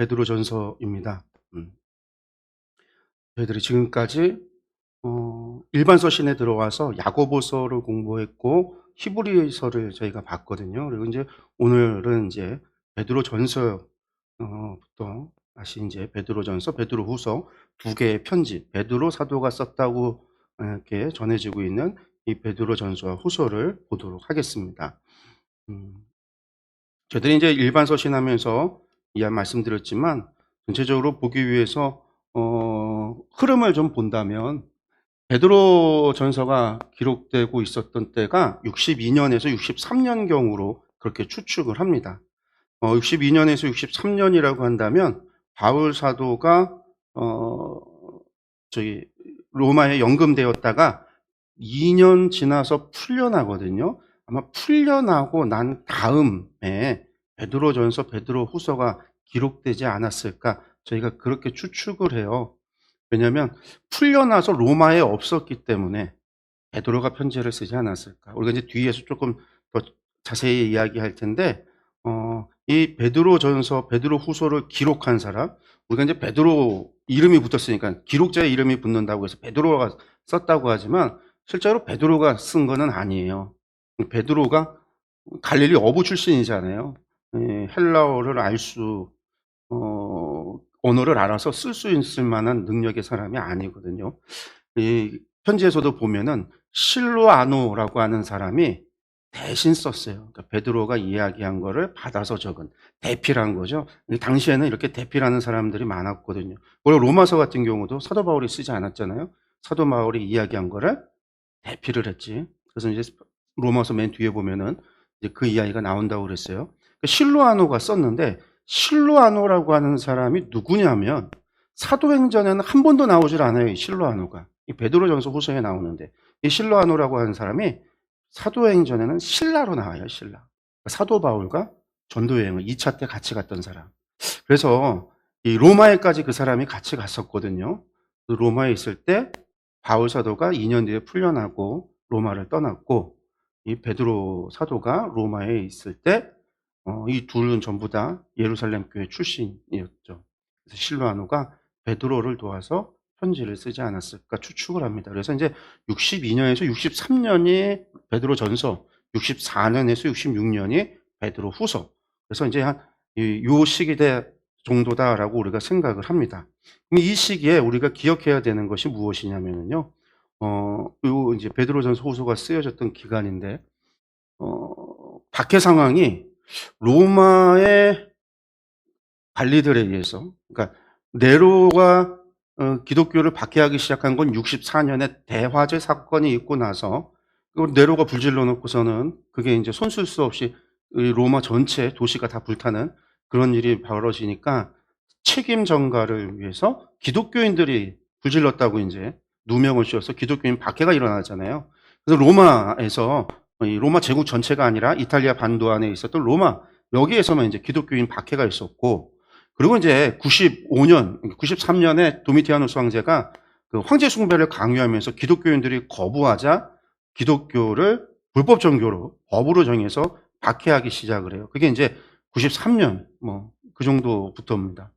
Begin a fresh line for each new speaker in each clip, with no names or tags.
베드로전서입니다. 저희들이 지금까지 일반 서신에 들어와서 야고보서를 공부했고 히브리서를 저희가 봤거든요. 그리고 이제 오늘은 이제 베드로전서 부터 다시 이제 베드로전서, 베드로후서 두 개의 편지, 베드로 사도가 썼다고 이렇게 전해지고 있는 이 베드로전서와 후서를 보도록 하겠습니다. 저희들이 이제 일반 서신하면서 말씀드렸지만 전체적으로 보기 위해서 흐름을 좀 본다면 베드로전서가 기록되고 있었던 때가 62년에서 63년경으로 그렇게 추측을 합니다. 62년에서 63년이라고 한다면 바울 사도가 로마에 연금되었다가 2년 지나서 풀려나거든요. 아마 풀려나고 난 다음에 베드로전서, 베드로후서가 기록되지 않았을까? 저희가 그렇게 추측을 해요. 왜냐하면 풀려나서 로마에 없었기 때문에 베드로가 편지를 쓰지 않았을까? 우리가 이제 뒤에서 조금 더 자세히 이야기할 텐데, 이 베드로전서, 베드로후서를 기록한 사람, 우리가 이제 베드로 이름이 붙었으니까 기록자의 이름이 붙는다고 해서 베드로가 썼다고 하지만 실제로 베드로가 쓴 거는 아니에요. 베드로가 갈릴리 어부 출신이잖아요. 헬라어를 언어를 알아서 쓸 수 있을 만한 능력의 사람이 아니거든요. 이 편지에서도 보면은 실루아노라고 하는 사람이 대신 썼어요. 그러니까 베드로가 이야기한 거를 받아서 적은 대피란 거죠. 당시에는 이렇게 대피라는 사람들이 많았거든요. 원래 로마서 같은 경우도 사도 바울이 쓰지 않았잖아요. 사도 바울이 이야기한 거를 대피를 했지. 그래서 이제 로마서 맨 뒤에 보면은 이제 그 이야기가 나온다고 그랬어요. 실루아노가 썼는데 실루아노라고 하는 사람이 누구냐면 사도행전에는 한 번도 나오질 않아요. 이 실루아노가. 이 베드로전서 후서에 나오는데 이 실루아노라고 하는 사람이 사도행전에는 신라로 나와요. 신라. 사도 바울과 전도여행을 2차 때 같이 갔던 사람. 그래서 이 로마에까지 그 사람이 같이 갔었거든요. 로마에 있을 때 바울 사도가 2년 뒤에 풀려나고 로마를 떠났고 이 베드로 사도가 로마에 있을 때 이 둘은 전부 다 예루살렘 교회 출신이었죠. 그래서 실루아노가 베드로를 도와서 편지를 쓰지 않았을까 추측을 합니다. 그래서 이제 62년에서 63년이 베드로 전서, 64년에서 66년이 베드로 후서. 그래서 이제 한 요 시기대 정도다라고 우리가 생각을 합니다. 이 시기에 우리가 기억해야 되는 것이 무엇이냐면요. 요 이제 베드로 전서 후서가 쓰여졌던 기간인데, 박해 상황이 로마의 관리들에 의해서, 그러니까 네로가 기독교를 박해하기 시작한 건 64년에 대화제 사건이 있고 나서 네로가 불질러 놓고서는 그게 이제 손쓸 수 없이 로마 전체 도시가 다 불타는 그런 일이 벌어지니까 책임 전가를 위해서 기독교인들이 불질렀다고 이제 누명을 씌워서 기독교인 박해가 일어나잖아요. 그래서 로마에서 이 로마 제국 전체가 아니라 이탈리아 반도 안에 있었던 로마 여기에서만 이제 기독교인 박해가 있었고, 그리고 이제 93년에 도미티아누스 황제가 그 황제 숭배를 강요하면서 기독교인들이 거부하자 기독교를 불법 종교로 법으로 정해서 박해하기 시작을 해요. 그게 이제 93년 그 정도부터입니다.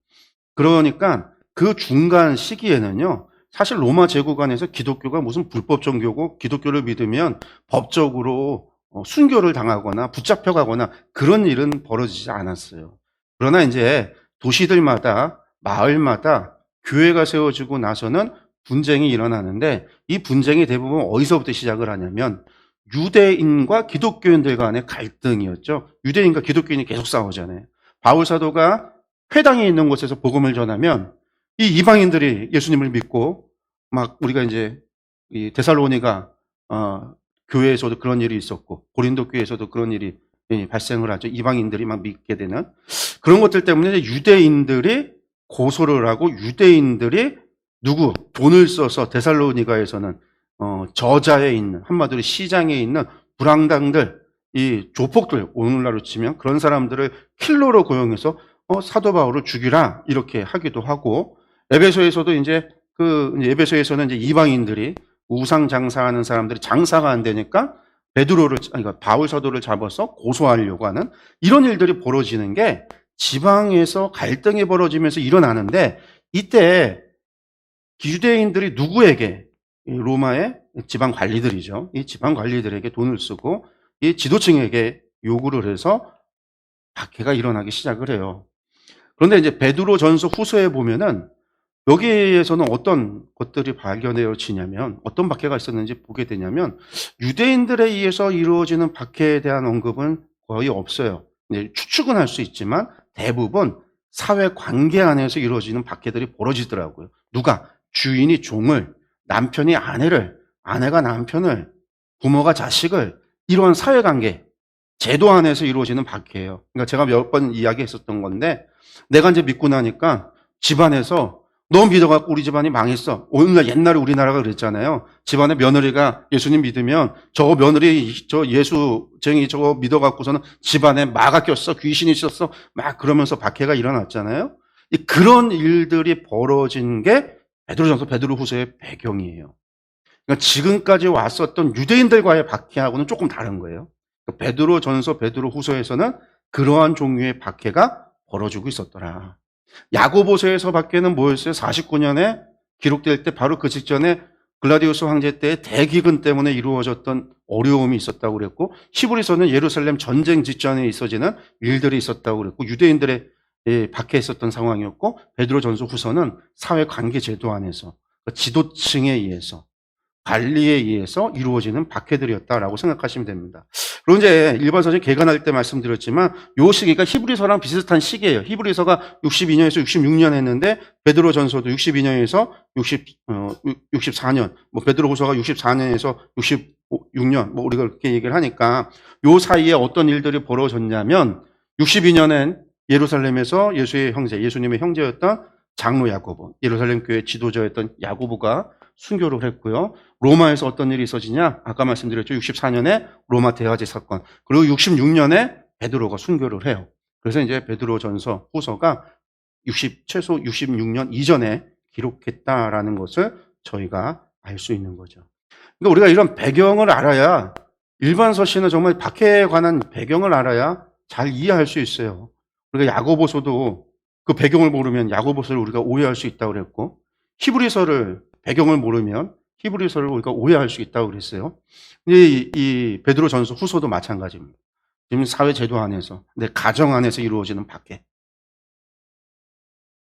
그러니까 그 중간 시기에는요, 사실 로마 제국 안에서 기독교가 무슨 불법 종교고 기독교를 믿으면 법적으로 순교를 당하거나 붙잡혀가거나 그런 일은 벌어지지 않았어요. 그러나 이제 도시들마다 마을마다 교회가 세워지고 나서는 분쟁이 일어나는데 이 분쟁이 대부분 어디서부터 시작을 하냐면 유대인과 기독교인들 간의 갈등이었죠. 유대인과 기독교인이 계속 싸우잖아요. 바울 사도가 회당에 있는 곳에서 복음을 전하면 이 이방인들이 예수님을 믿고 막 우리가 이제 이 데살로니가 교회에서도 그런 일이 있었고 고린도 교회에서도 그런 일이 발생을 하죠. 이방인들이 막 믿게 되는 그런 것들 때문에 유대인들이 고소를 하고 유대인들이 돈을 써서 데살로니가에서는 저자에 있는 한마디로 시장에 있는 불황당들, 이 조폭들 오늘날로 치면 그런 사람들을 킬러로 고용해서 사도 바울을 죽이라 이렇게 하기도 하고, 에베소에서도 이제 에베소에서는 이제 이방인들이 우상 장사하는 사람들이 장사가 안 되니까 바울 사도를 잡아서 고소하려고 하는 이런 일들이 벌어지는 게 지방에서 갈등이 벌어지면서 일어나는데, 이때 유대인들이 누구에게, 로마의 지방 관리들이죠. 이 지방 관리들에게 돈을 쓰고 이 지도층에게 요구를 해서 박해가 일어나기 시작을 해요. 그런데 이제 베드로 전서 후서에 보면은 여기에서는 어떤 것들이 발견되어지냐면, 어떤 박해가 있었는지 보게 되냐면, 유대인들에 의해서 이루어지는 박해에 대한 언급은 거의 없어요. 추측은 할 수 있지만 대부분 사회 관계 안에서 이루어지는 박해들이 벌어지더라고요. 누가? 주인이 종을, 남편이 아내를, 아내가 남편을, 부모가 자식을, 이런 사회 관계, 제도 안에서 이루어지는 박해예요. 그러니까 제가 몇 번 이야기했었던 건데, 내가 이제 믿고 나니까 집안에서 너 믿어갖고 우리 집안이 망했어. 오늘날 옛날에 우리나라가 그랬잖아요. 집안에 며느리가 예수님 믿으면 저 며느리 저 예수쟁이 저거 믿어갖고서는 집안에 마가 꼈어, 귀신이 있었어, 막 그러면서 박해가 일어났잖아요. 그런 일들이 벌어진 게 베드로전서 베드로후서의 배경이에요. 그러니까 지금까지 왔었던 유대인들과의 박해하고는 조금 다른 거예요. 베드로전서 베드로후서에서는 그러한 종류의 박해가 벌어지고 있었더라. 야고보서에서 박해는 뭐였어요? 49년에 기록될 때 바로 그 직전에 글라디우스 황제 때의 대기근 때문에 이루어졌던 어려움이 있었다고 그랬고, 히브리서는 예루살렘 전쟁 직전에 있어지는 일들이 있었다고 그랬고, 유대인들의 박해했었던 상황이었고, 베드로전서 후서는 사회 관계 제도 안에서 지도층에 의해서 관리에 의해서 이루어지는 박해들이었다라고 생각하시면 됩니다. 그리고 이제 일반 서신 개간할 때 말씀드렸지만 요 시기가 히브리서랑 비슷한 시기예요. 히브리서가 62년에서 66년 했는데 베드로전서도 62년에서 64년, 뭐 베드로후서가 64년에서 66년, 뭐 우리가 그렇게 얘기를 하니까 요 사이에 어떤 일들이 벌어졌냐면 62년엔 예루살렘에서 예수의 형제, 예수님의 형제였던 장로 야고보, 예루살렘 교회 지도자였던 야고보가 순교를 했고요. 로마에서 어떤 일이 있어지냐? 아까 말씀드렸죠. 64년에 로마 대화제 사건. 그리고 66년에 베드로가 순교를 해요. 그래서 이제 베드로전서 후서가 최소 66년 이전에 기록했다라는 것을 저희가 알 수 있는 거죠. 그러니까 우리가 이런 배경을 알아야, 일반 서신은 정말 박해에 관한 배경을 알아야 잘 이해할 수 있어요. 우리가 야고보서도 그 배경을 모르면 야고보서를 우리가 오해할 수 있다고 그랬고, 히브리서를 배경을 모르면 히브리서를 우리가 오해할 수 있다고 그랬어요. 이 베드로전서 후서도 마찬가지입니다. 지금 사회 제도 안에서, 내 가정 안에서 이루어지는 박해,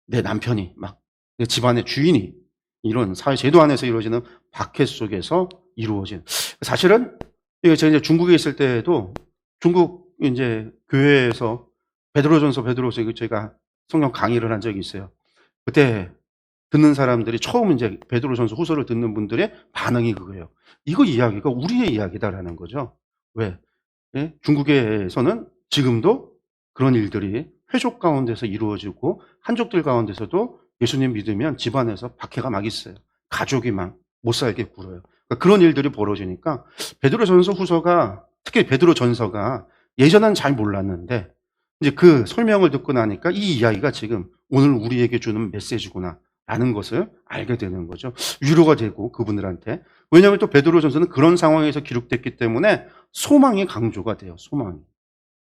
내 남편이 막 내 집안의 주인이 이런 사회 제도 안에서 이루어지는 박해 속에서 이루어진, 사실은 제가 이제 중국에 있을 때에도 중국 이제 교회에서 베드로전서 베드로서 제가 성경 강의를 한 적이 있어요. 그때 듣는 사람들이 처음 이제 베드로전서 후서를 듣는 분들의 반응이 그거예요. 이거 이야기가 우리의 이야기다라는 거죠. 왜? 예? 중국에서는 지금도 그런 일들이 회족 가운데서 이루어지고 한족들 가운데서도 예수님 믿으면 집안에서 박해가 막 있어요. 가족이 막 못 살게 굴어요. 그러니까 그런 일들이 벌어지니까 베드로전서 후서가, 특히 베드로전서가 예전엔 잘 몰랐는데 이제 그 설명을 듣고 나니까 이 이야기가 지금 오늘 우리에게 주는 메시지구나 라는 것을 알게 되는 거죠. 위로가 되고 그분들한테. 왜냐하면 또 베드로전서는 그런 상황에서 기록됐기 때문에 소망이 강조가 돼요. 소망이.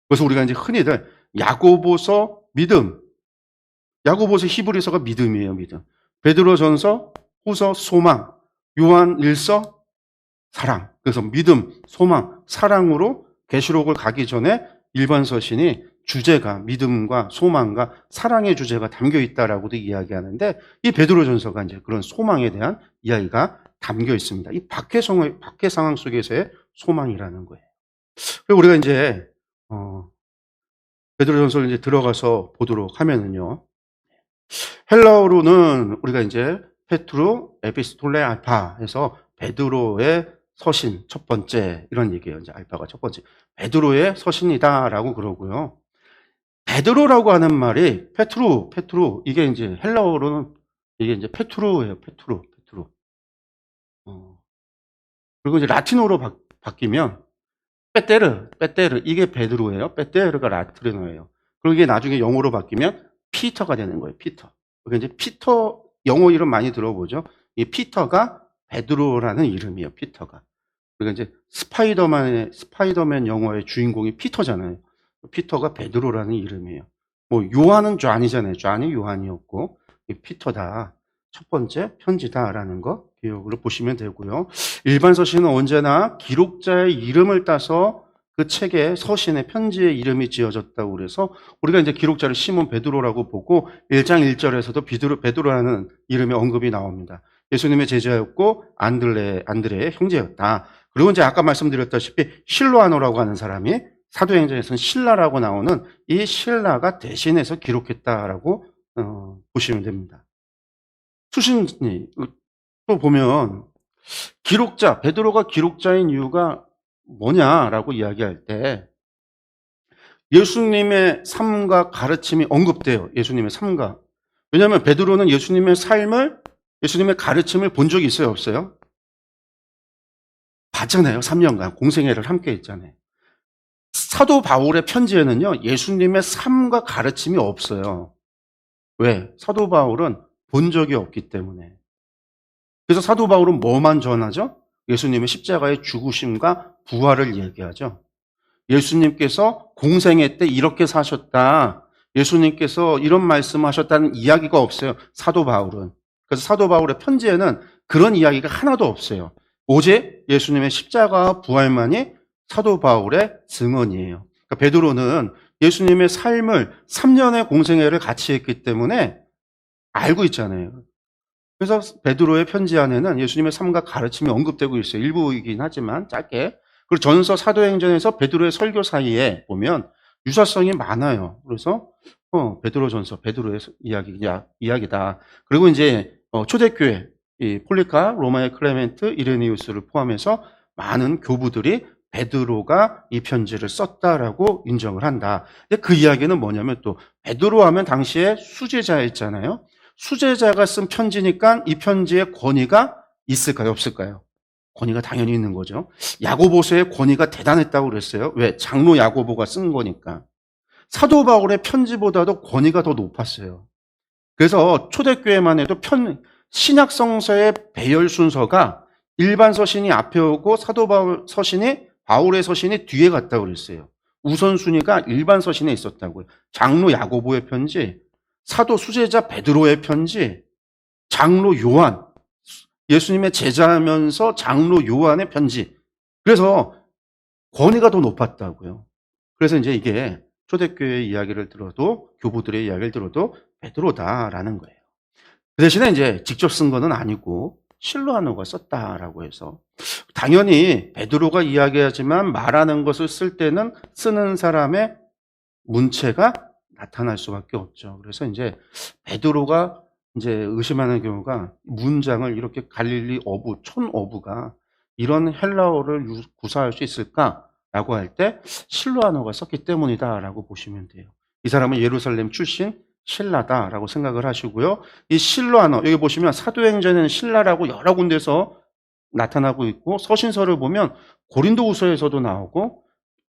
그래서 우리가 이제 흔히들 야고보서 믿음, 야고보서 히브리서가 믿음이에요. 믿음. 베드로전서 후서 소망, 요한 1서 사랑. 그래서 믿음, 소망, 사랑으로 계시록을 가기 전에 일반 서신이 주제가 믿음과 소망과 사랑의 주제가 담겨 있다라고도 이야기하는데, 이 베드로전서가 이제 그런 소망에 대한 이야기가 담겨 있습니다. 이 박해 상황 속에서의 소망이라는 거예요. 그리고 우리가 이제 베드로전서를 이제 들어가서 보도록 하면은요, 헬라어로는 우리가 이제 페트루 에피스톨레 알파 해서 베드로의 서신 첫 번째, 이런 얘기예요. 이제 알파가 첫 번째. 베드로의 서신이다라고 그러고요. 베드로라고 하는 말이 페트루, 이게 이제 헬라어로는 이게 이제 페트루예요. 페트루. 그리고 이제 라틴어로 바뀌면 빼테르, 이게 베드로예요. 빼테르가 라틴어예요. 그리고 이게 나중에 영어로 바뀌면 피터가 되는 거예요. 피터. 그러니까 이제 피터, 영어 이름 많이 들어보죠. 이 피터가 베드로라는 이름이에요. 피터가. 그러니까 이제 스파이더맨 영화의 주인공이 피터잖아요. 피터가 베드로라는 이름이에요. 뭐 요한은 존이잖아요. 존이 요한이었고 이 피터다. 첫 번째 편지다라는 거 기억으로 보시면 되고요. 일반 서신은 언제나 기록자의 이름을 따서 그 책에 서신의 편지의 이름이 지어졌다고 그래서 우리가 이제 기록자를 시몬 베드로라고 보고 1장 1절에서도 베드로라는 이름의 언급이 나옵니다. 예수님의 제자였고 안드레의 형제였다. 그리고 이제 아까 말씀드렸다시피 실로아노라고 하는 사람이 사도행전에서는 신라라고 나오는 이 신라가 대신해서 기록했다라고 보시면 됩니다. 수신이 또 보면 기록자, 베드로가 기록자인 이유가 뭐냐라고 이야기할 때 예수님의 삶과 가르침이 언급돼요. 예수님의 삶과. 왜냐하면 베드로는 예수님의 삶을, 예수님의 가르침을 본 적이 있어요? 없어요? 봤잖아요. 3년간 공생애를 함께 했잖아요. 사도 바울의 편지에는요, 예수님의 삶과 가르침이 없어요. 왜? 사도 바울은 본 적이 없기 때문에. 그래서 사도 바울은 뭐만 전하죠? 예수님의 십자가의 죽으심과 부활을 얘기하죠. 예수님께서 공생애 때 이렇게 사셨다. 예수님께서 이런 말씀하셨다는 이야기가 없어요. 사도 바울은. 그래서 사도 바울의 편지에는 그런 이야기가 하나도 없어요. 오직 예수님의 십자가와 부활만이 사도 바울의 증언이에요. 그러니까 베드로는 예수님의 삶을 3년의 공생애를 같이 했기 때문에 알고 있잖아요. 그래서 베드로의 편지 안에는 예수님의 삶과 가르침이 언급되고 있어요. 일부이긴 하지만 짧게. 그리고 전서 사도행전에서 베드로의 설교 사이에 보면 유사성이 많아요. 그래서 베드로 전서, 베드로의 이야기다. 그리고 이제 초대교회 이 폴리카, 로마의 클레멘트, 이레니우스를 포함해서 많은 교부들이 베드로가 이 편지를 썼다라고 인정을 한다. 근데 그 이야기는 뭐냐면 또 베드로 하면 당시에 수제자였잖아요. 수제자가 쓴 편지니까 이 편지에 권위가 있을까요? 없을까요? 권위가 당연히 있는 거죠. 야고보서의 권위가 대단했다고 그랬어요. 왜? 장로 야고보가 쓴 거니까. 사도 바울의 편지보다도 권위가 더 높았어요. 그래서 초대교회만 해도 신약 성서의 배열 순서가 일반 서신이 앞에 오고 사도 바울 서신이 바울의 서신이 뒤에 갔다고 그랬어요. 우선순위가 일반 서신에 있었다고요. 장로 야고보의 편지, 사도 수제자 베드로의 편지, 장로 요한, 예수님의 제자면서 장로 요한의 편지. 그래서 권위가 더 높았다고요. 그래서 이제 이게 초대교회 이야기를 들어도 교부들의 이야기를 들어도 베드로다라는 거예요. 그 대신에 이제 직접 쓴 거는 아니고 실로아노가 썼다라고 해서 당연히 베드로가 이야기하지만 말하는 것을 쓸 때는 쓰는 사람의 문체가 나타날 수밖에 없죠. 그래서 이제 베드로가 이제 의심하는 경우가 문장을 이렇게 갈릴리 어부, 촌 어부가 이런 헬라어를 구사할 수 있을까라고 할 때 실로아노가 썼기 때문이다라고 보시면 돼요. 이 사람은 예루살렘 출신 신라다라고 생각을 하시고요. 이 실로아노, 여기 보시면 사도행전에는 신라라고 여러 군데서 나타나고 있고 서신서를 보면 고린도후서에서도 나오고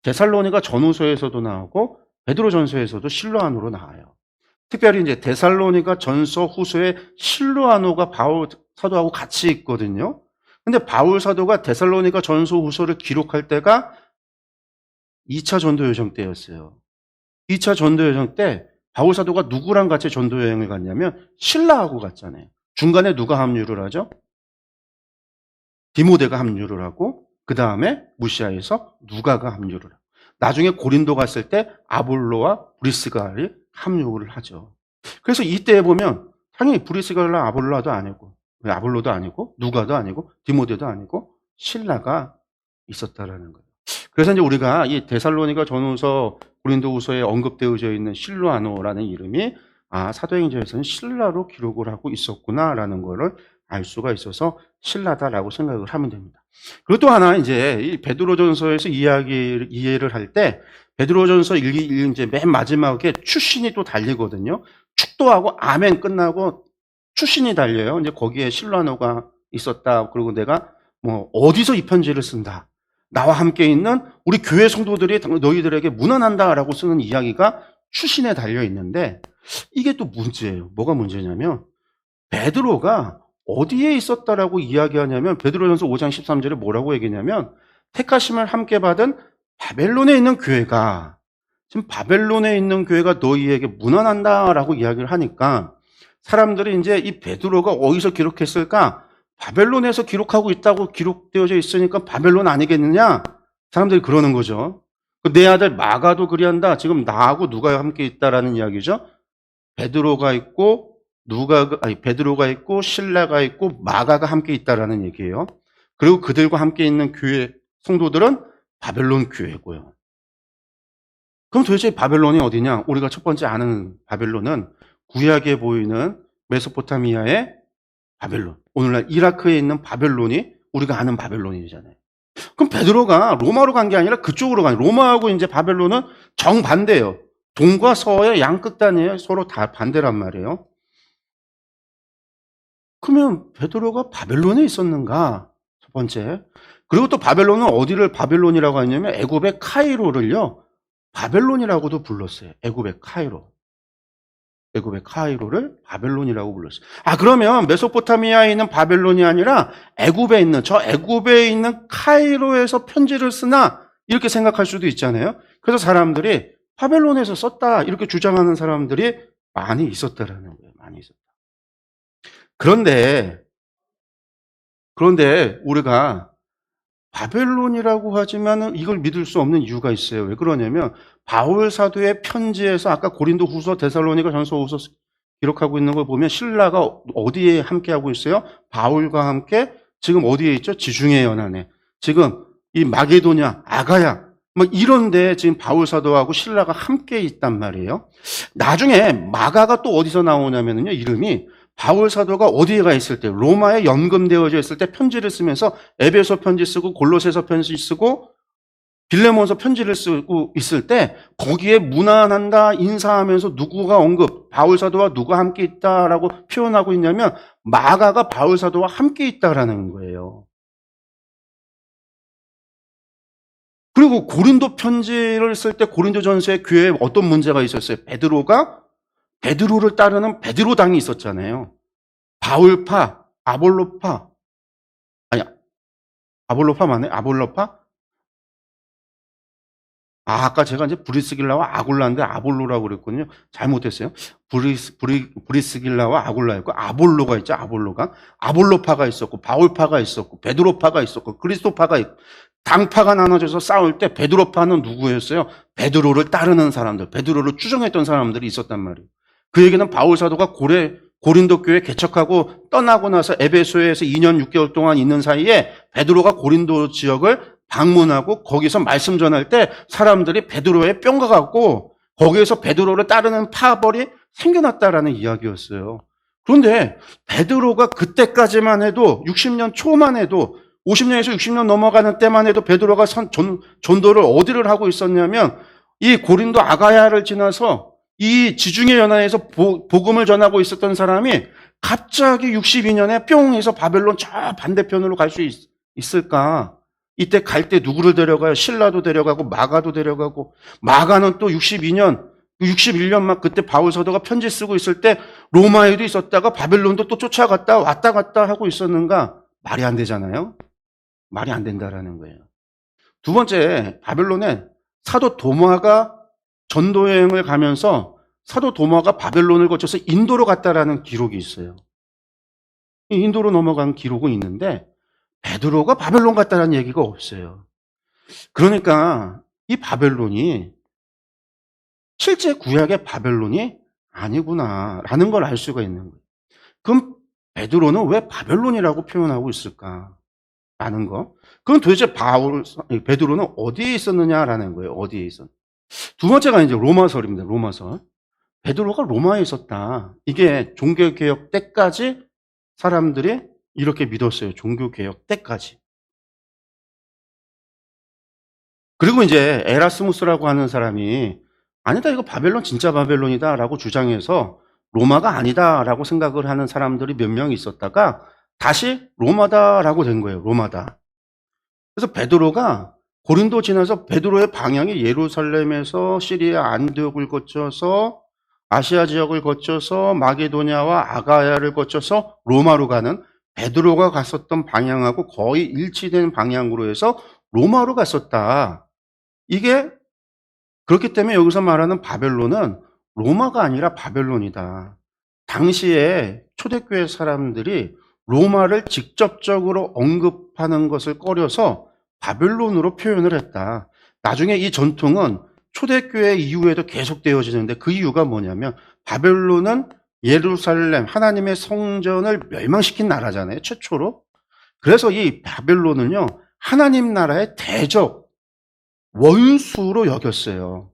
데살로니가 전후서에서도 나오고 베드로전서에서도 실로아노로 나와요. 특별히 이제 데살로니가 전서 후서에 실로아노가 바울 사도하고 같이 있거든요. 근데 바울 사도가 데살로니가 전서 후서를 기록할 때가 2차 전도 여정 때였어요. 2차 전도 여정 때 바울 사도가 누구랑 같이 전도 여행을 갔냐면 신라하고 갔잖아요. 중간에 누가 합류를 하죠? 디모데가 합류를 하고 그 다음에 무시아에서 누가가 합류를 하고 나중에 고린도 갔을 때 아볼로와 브리스가를 합류를 하죠. 그래서 이때 보면 당연히 브리스가랑 아볼로도 아니고 누가도 아니고 디모데도 아니고 신라가 있었다라는 거예요. 그래서 이제 우리가 이 데살로니가 전후서 고린도후서에 언급되어져 있는 실로아노라는 이름이 사도행전에서는 신라로 기록을 하고 있었구나라는 거를 알 수가 있어서 신라다라고 생각을 하면 됩니다. 그리고 또 하나 이제 이 베드로전서에서 이해를 할 때 베드로전서 이제 맨 마지막에 출신이 또 달리거든요. 축도하고 아멘 끝나고 출신이 달려요. 이제 거기에 실로아노가 있었다. 그리고 내가 뭐 어디서 이 편지를 쓴다. 나와 함께 있는 우리 교회 성도들이 너희들에게 문안한다라고 쓰는 이야기가 출신에 달려 있는데 이게 또 문제예요. 뭐가 문제냐면 베드로가 어디에 있었다라고 이야기하냐면 베드로전서 5장 13절에 뭐라고 얘기냐면 택하심을 함께 받은 바벨론에 있는 교회가 지금 바벨론에 있는 교회가 너희에게 문안한다라고 이야기를 하니까 사람들이 이제 이 베드로가 어디서 기록했을까? 바벨론에서 기록하고 있다고 기록되어져 있으니까 바벨론 아니겠느냐? 사람들이 그러는 거죠. 내 아들 마가도 그리한다. 지금 나하고 누가 함께 있다라는 이야기죠. 베드로가 있고 베드로가 있고 실라가 있고 마가가 함께 있다라는 얘기예요. 그리고 그들과 함께 있는 교회 성도들은 바벨론 교회고요. 그럼 도대체 바벨론이 어디냐? 우리가 첫 번째 아는 바벨론은 구약에 보이는 메소포타미아의 바벨론. 오늘날 이라크에 있는 바벨론이 우리가 아는 바벨론이잖아요. 그럼 베드로가 로마로 간 게 아니라 그쪽으로 간, 로마하고 이제 바벨론은 정반대예요. 동과 서의 양극단이에요. 서로 다 반대란 말이에요. 그러면 베드로가 바벨론에 있었는가? 첫 번째. 그리고 또 바벨론은 어디를 바벨론이라고 하냐면 애굽의 카이로를요. 바벨론이라고도 불렀어요. 애굽의 카이로. 애굽의 카이로를 바벨론이라고 불렀어요. 그러면 메소포타미아에 있는 바벨론이 아니라 애굽에 있는 카이로에서 편지를 쓰나 이렇게 생각할 수도 있잖아요. 그래서 사람들이 바벨론에서 썼다 이렇게 주장하는 사람들이 많이 있었다라는 거예요. 많이 있었다. 그런데 우리가 바벨론이라고 하지만 이걸 믿을 수 없는 이유가 있어요. 왜 그러냐면 바울 사도의 편지에서 아까 고린도 후서, 데살로니가 전서, 후서 기록하고 있는 걸 보면 신라가 어디에 함께하고 있어요? 바울과 함께 지금 어디에 있죠? 지중해 연안에. 지금 이 마게도냐, 아가야 뭐 이런데 지금 바울 사도하고 신라가 함께 있단 말이에요. 나중에 마가가 또 어디서 나오냐면요. 이름이 바울 사도가 어디에 가 있을 때, 로마에 연금되어져 있을 때 편지를 쓰면서 에베소 편지 쓰고 골로새서 편지 쓰고 빌레몬서 편지를 쓰고 있을 때 거기에 문안한다 인사하면서 누구가 바울 사도와 누가 함께 있다라고 표현하고 있냐면 마가가 바울 사도와 함께 있다라는 거예요. 그리고 고린도 편지를 쓸 때 고린도전서의 교회에 어떤 문제가 있었어요? 베드로를 따르는 베드로당이 있었잖아요. 바울파, 아볼로파. 아볼로파 맞네? 아볼로파? 아까 제가 이제 브리스길라와 아굴라인데 아볼로라고 그랬거든요. 잘못했어요. 브리스길라와 아굴라였고 아볼로가 있죠. 아볼로파가 있었고 바울파가 있었고 베드로파가 있었고 그리스도파가 있고 당파가 나눠져서 싸울 때 베드로파는 누구였어요? 베드로를 따르는 사람들, 베드로를 추종했던 사람들이 있었단 말이에요. 그 얘기는 바울 사도가 고린도 교회 개척하고 떠나고 나서 에베소에서 2년 6개월 동안 있는 사이에 베드로가 고린도 지역을 방문하고 거기서 말씀 전할 때 사람들이 베드로에 뿅가 갖고 거기에서 베드로를 따르는 파벌이 생겨났다라는 이야기였어요. 그런데 베드로가 그때까지만 해도 60년 초만 해도 50년에서 60년 넘어가는 때만 해도 베드로가 전도를 어디를 하고 있었냐면 이 고린도 아가야를 지나서 이 지중해 연안에서 복음을 전하고 있었던 사람이 갑자기 62년에 뿅 해서 바벨론 저 반대편으로 갈 수 있을까? 이때 갈 때 누구를 데려가요? 신라도 데려가고 마가도 데려가고 마가는 또 61년 막 그때 바울 사도가 편지 쓰고 있을 때 로마에도 있었다가 바벨론도 또 쫓아갔다 왔다 갔다 하고 있었는가? 말이 안 되잖아요. 말이 안 된다라는 거예요. 두 번째, 바벨론에 사도 도마가 전도 여행을 가면서 사도 도마가 바벨론을 거쳐서 인도로 갔다라는 기록이 있어요. 인도로 넘어간 기록은 있는데 베드로가 바벨론 갔다라는 얘기가 없어요. 그러니까 이 바벨론이 실제 구약의 바벨론이 아니구나라는 걸 알 수가 있는 거예요. 그럼 베드로는 왜 바벨론이라고 표현하고 있을까라는 거. 그럼 도대체 베드로는 어디에 있었느냐라는 거예요. 어디에 있었? 두 번째가 이제 로마서입니다. 로마서. 베드로가 로마에 있었다. 이게 종교개혁 때까지 사람들이 이렇게 믿었어요. 종교개혁 때까지. 그리고 이제 에라스무스라고 하는 사람이 아니다, 이거 바벨론 진짜 바벨론이다라고 주장해서 로마가 아니다라고 생각을 하는 사람들이 몇 명 있었다가 다시 로마다라고 된 거예요. 로마다. 그래서 베드로가 고린도 지나서 베드로의 방향이 예루살렘에서 시리아 안디옥을 거쳐서 아시아 지역을 거쳐서 마게도냐와 아가야를 거쳐서 로마로 가는 베드로가 갔었던 방향하고 거의 일치된 방향으로 해서 로마로 갔었다. 이게 그렇기 때문에 여기서 말하는 바벨론은 로마가 아니라 바벨론이다. 당시에 초대교회 사람들이 로마를 직접적으로 언급하는 것을 꺼려서 바벨론으로 표현을 했다. 나중에 이 전통은 초대교회 이후에도 계속되어지는데 그 이유가 뭐냐면 바벨론은 예루살렘, 하나님의 성전을 멸망시킨 나라잖아요. 최초로. 그래서 이 바벨론은요, 하나님 나라의 대적, 원수로 여겼어요.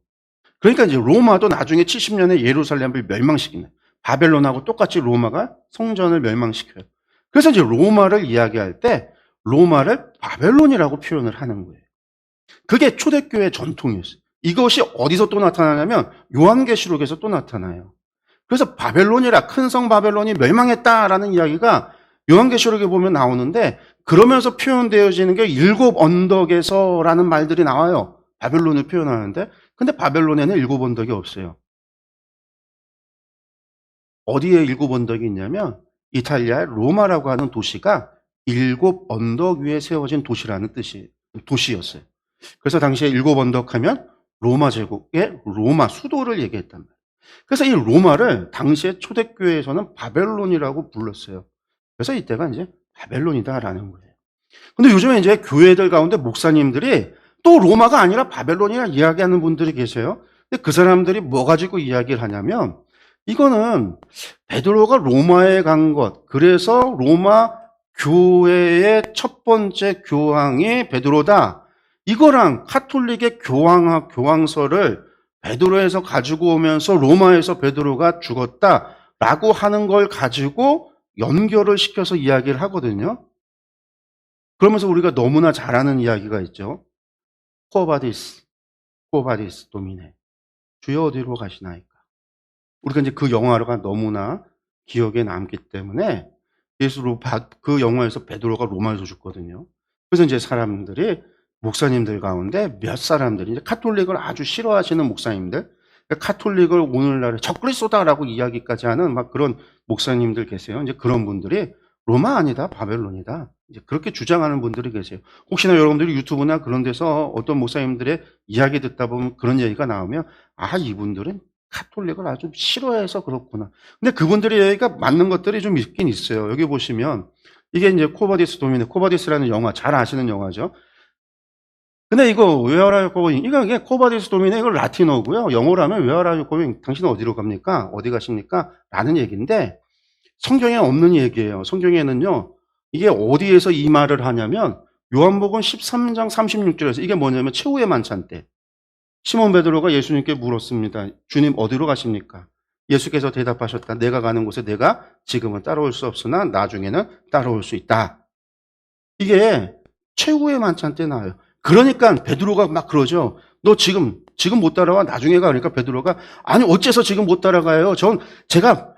그러니까 이제 로마도 나중에 70년에 예루살렘을 멸망시키는, 바벨론하고 똑같이 로마가 성전을 멸망시켜요. 그래서 이제 로마를 이야기할 때 로마를 바벨론이라고 표현을 하는 거예요. 그게 초대교회 전통이었어요. 이것이 어디서 또 나타나냐면 요한계시록에서 또 나타나요. 그래서 바벨론이라, 큰 성 바벨론이 멸망했다라는 이야기가 요한계시록에 보면 나오는데, 그러면서 표현되어지는 게 일곱 언덕에서라는 말들이 나와요. 바벨론을 표현하는데, 근데 바벨론에는 일곱 언덕이 없어요. 어디에 일곱 언덕이 있냐면 이탈리아의 로마라고 하는 도시가 일곱 언덕 위에 세워진 도시라는 도시였어요. 그래서 당시에 일곱 언덕 하면 로마 제국의 로마 수도를 얘기했단 말이에요. 그래서 이 로마를 당시에 초대교회에서는 바벨론이라고 불렀어요. 그래서 이때가 이제 바벨론이다라는 거예요. 근데 요즘에 이제 교회들 가운데 목사님들이 또 로마가 아니라 바벨론이라 이야기하는 분들이 계세요. 근데 그 사람들이 뭐 가지고 이야기를 하냐면, 이거는 베드로가 로마에 간 것, 그래서 로마 교회의 첫 번째 교황이 베드로다. 이거랑 카톨릭의 교황서를 베드로에서 가지고 오면서 로마에서 베드로가 죽었다라고 하는 걸 가지고 연결을 시켜서 이야기를 하거든요. 그러면서 우리가 너무나 잘 아는 이야기가 있죠. 코바디스 도미네. 주여 어디로 가시나이까. 우리가 이제 그 영화가 너무나 기억에 남기 때문에 그 영화에서 베드로가 로마에서 죽거든요. 그래서 이제 사람들이, 목사님들 가운데 몇 사람들이, 이제 카톨릭을 아주 싫어하시는 목사님들, 카톨릭을 오늘날에 적그리스도다라고 이야기까지 하는 막 그런 목사님들 계세요. 이제 그런 분들이 로마 아니다, 바벨론이다, 이제 그렇게 주장하는 분들이 계세요. 혹시나 여러분들이 유튜브나 그런 데서 어떤 목사님들의 이야기 듣다 보면 그런 얘기가 나오면, 아, 이분들은 카톨릭을 아주 싫어해서 그렇구나. 근데 그분들의 얘기가 맞는 것들이 좀 있긴 있어요. 여기 보시면 이게 이제 코바디스 도미네, 코바디스라는 영화, 잘 아시는 영화죠. 근데 이거 Where are you going? 이게 코바디스 도미네, 이거 라틴어고요. 영어로 하면 Where are you going? 당신은 어디로 갑니까? 어디 가십니까? 라는 얘기인데 성경에 없는 얘기예요. 성경에는요, 이게 어디에서 이 말을 하냐면 요한복음 13장 36절에서, 이게 뭐냐면 최후의 만찬 때 시몬 베드로가 예수님께 물었습니다. 주님 어디로 가십니까? 예수께서 대답하셨다. 내가 가는 곳에 내가 지금은 따라올 수 없으나 나중에는 따라올 수 있다. 이게 최후의 만찬 때 나와요. 그러니까 베드로가 막 그러죠. 너 지금 못 따라와. 나중에 가. 그러니까 베드로가, 아니 어째서 지금 못 따라가요? 제가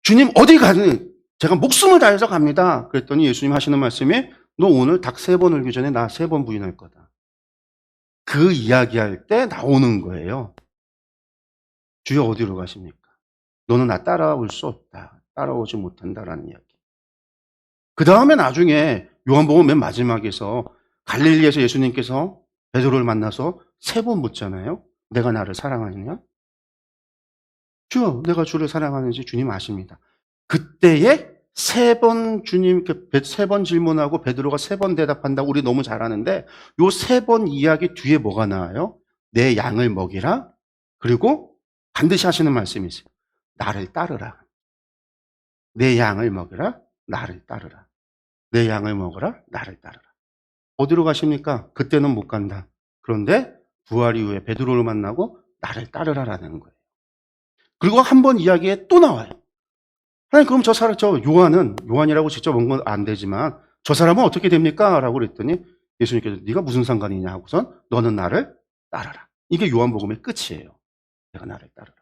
주님 어디 가든 제가 목숨을 다해서 갑니다. 그랬더니 예수님 하시는 말씀이, 너 오늘 닭 3번 울기 전에 나 3번 부인할 거다. 그 이야기할 때 나오는 거예요. 주여 어디로 가십니까? 너는 나 따라올 수 없다. 따라오지 못한다라는 이야기. 그 다음에 나중에 요한복음 맨 마지막에서 갈릴리에서 예수님께서 베드로를 만나서 3번 묻잖아요. 내가 나를 사랑하느냐? 주여, 내가 주를 사랑하는지 주님 아십니다. 그때에 3번 주님, 3번 질문하고 베드로가 3번 대답한다고 우리 너무 잘 아는데, 요 3번 이야기 뒤에 뭐가 나와요? 내 양을 먹이라. 그리고 반드시 하시는 말씀이 있어요. 나를 따르라. 내 양을 먹이라. 나를 따르라. 내 양을 먹으라. 나를 따르라. 어디로 가십니까? 그때는 못 간다. 그런데 부활 이후에 베드로를 만나고 나를 따르라라는 거예요. 그리고 한 번 이야기에 또 나와요. 아니, 그럼 저 요한이라고 직접 온 건 안 되지만 저 사람은 어떻게 됩니까? 라고 그랬더니 예수님께서 네가 무슨 상관이냐 하고선 너는 나를 따르라. 이게 요한복음의 끝이에요. 내가 나를 따르라.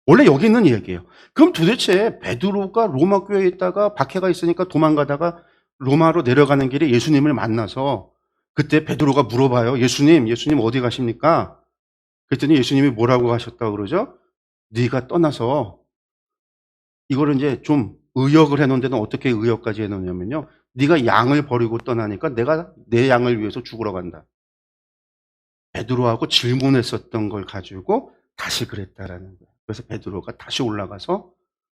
원래 여기 있는 얘기예요. 그럼 도대체 베드로가 로마 교회에 있다가 박해가 있으니까 도망가다가 로마로 내려가는 길에 예수님을 만나서 그때 베드로가 물어봐요. 예수님 어디 가십니까? 그랬더니 예수님이 뭐라고 하셨다고 그러죠? 네가 떠나서, 이거를 이제 좀 의역을 해놓은 데는 어떻게 의역까지 해놓냐면요, 네가 양을 버리고 떠나니까 내가 내 양을 위해서 죽으러 간다. 베드로하고 질문했었던 걸 가지고 다시 그랬다라는 거예요. 그래서 베드로가 다시 올라가서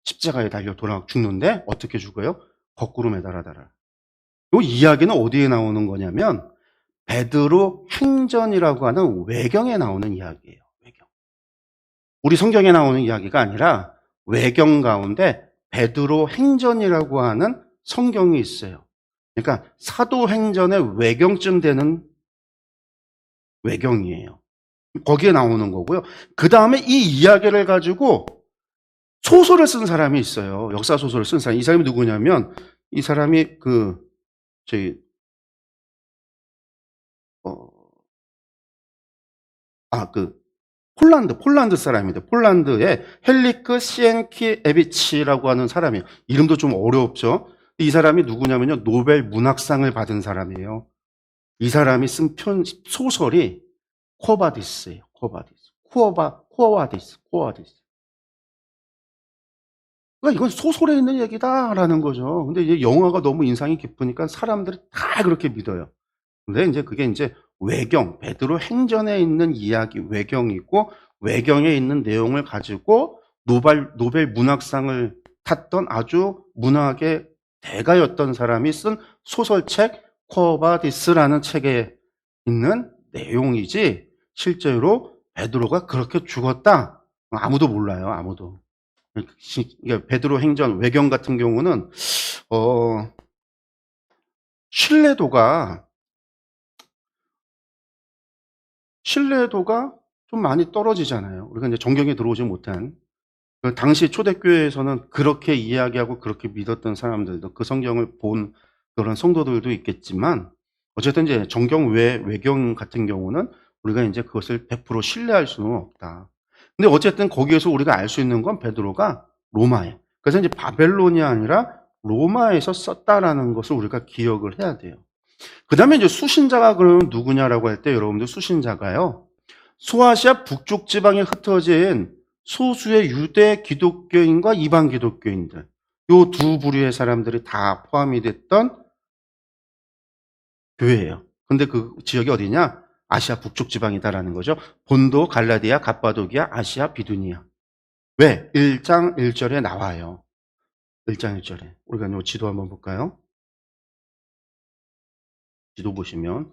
십자가에 달려 돌아 죽는데 어떻게 죽어요? 거꾸로 매달아달라. 이 이야기는 어디에 나오는 거냐면 베드로 행전이라고 하는 외경에 나오는 이야기예요. 외경. 우리 성경에 나오는 이야기가 아니라 외경 가운데 베드로 행전이라고 하는 성경이 있어요. 그러니까 사도행전의 외경쯤 되는 외경이에요. 거기에 나오는 거고요. 그 다음에 이 이야기를 가지고 소설을 쓴 사람이 있어요. 역사 소설을 쓴 사람. 이 사람이 누구냐면 이 사람이 저희 폴란드 사람입니다. 폴란드의 헬리크 시엔키에비치라고 하는 사람이에요. 이름도 좀 어렵죠. 이 사람이 누구냐면요, 노벨 문학상을 받은 사람이에요. 이 사람이 쓴 소설이 코바디스예요. 코바디스. 그러니까 이건 소설에 있는 얘기다라는 거죠. 근데 이제 영화가 너무 인상이 깊으니까 사람들이 다 그렇게 믿어요. 근데 이제 그게 이제 외경, 베드로 행전에 있는 이야기, 외경이고, 외경에 있는 내용을 가지고 노벨 문학상을 탔던 아주 문학의 대가였던 사람이 쓴 소설책 코바디스라는 책에 있는 내용이지 실제로 베드로가 그렇게 죽었다? 아무도 몰라요. 아무도. 그러니까 베드로 행전 외경 같은 경우는 신뢰도가 좀 많이 떨어지잖아요. 우리가 이제 정경에 들어오지 못한 당시 초대교회에서는 그렇게 이야기하고 그렇게 믿었던 사람들도 그 성경을 본 그런 성도들도 있겠지만 어쨌든 이제 정경 외경 같은 경우는 우리가 이제 그것을 100% 신뢰할 수는 없다. 근데 어쨌든 거기에서 우리가 알 수 있는 건 베드로가 로마에, 그래서 이제 바벨론이 아니라 로마에서 썼다라는 것을 우리가 기억을 해야 돼요. 그 다음에 이제 수신자가 그러면 누구냐라고 할 때 여러분들 수신자가요, 소아시아 북쪽 지방에 흩어진 소수의 유대 기독교인과 이방 기독교인들, 요 두 부류의 사람들이 다 포함이 됐던 교회예요. 근데 그 지역이 어디냐? 아시아 북쪽 지방이다라는 거죠. 본도, 갈라디아, 갑바도기아, 아시아, 비두니아. 왜? 1장 1절에 나와요. 1장 1절에. 우리가 요 지도 한번 볼까요? 지도 보시면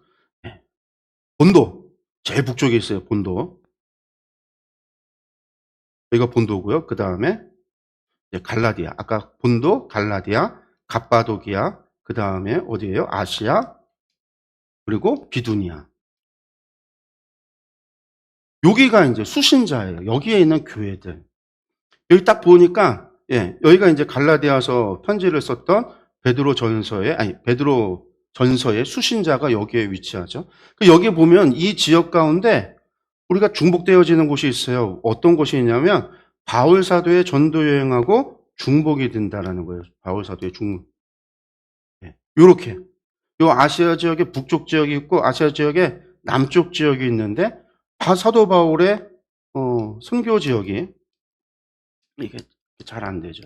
본도, 제일 북쪽에 있어요. 본도. 여기가 본도고요. 그 다음에 갈라디아. 아까 본도, 갈라디아, 갑바도기아. 그 다음에 어디예요? 아시아, 그리고 비두니아. 여기가 이제 수신자예요. 여기에 있는 교회들. 여기 딱 보니까 여기가 이제 갈라디아서 편지를 썼던 베드로 전서의 수신자가 여기에 위치하죠. 여기 보면 이 지역 가운데 우리가 중복되어지는 곳이 있어요. 어떤 곳이 있냐면 바울 사도의 전도 여행하고 중복이 된다라는 거예요. 바울 사도의 요렇게. 요 아시아 지역에 북쪽 지역이 있고 아시아 지역에 남쪽 지역이 있는데 사도 바울의 선교 지역이 이게 잘 안 되죠.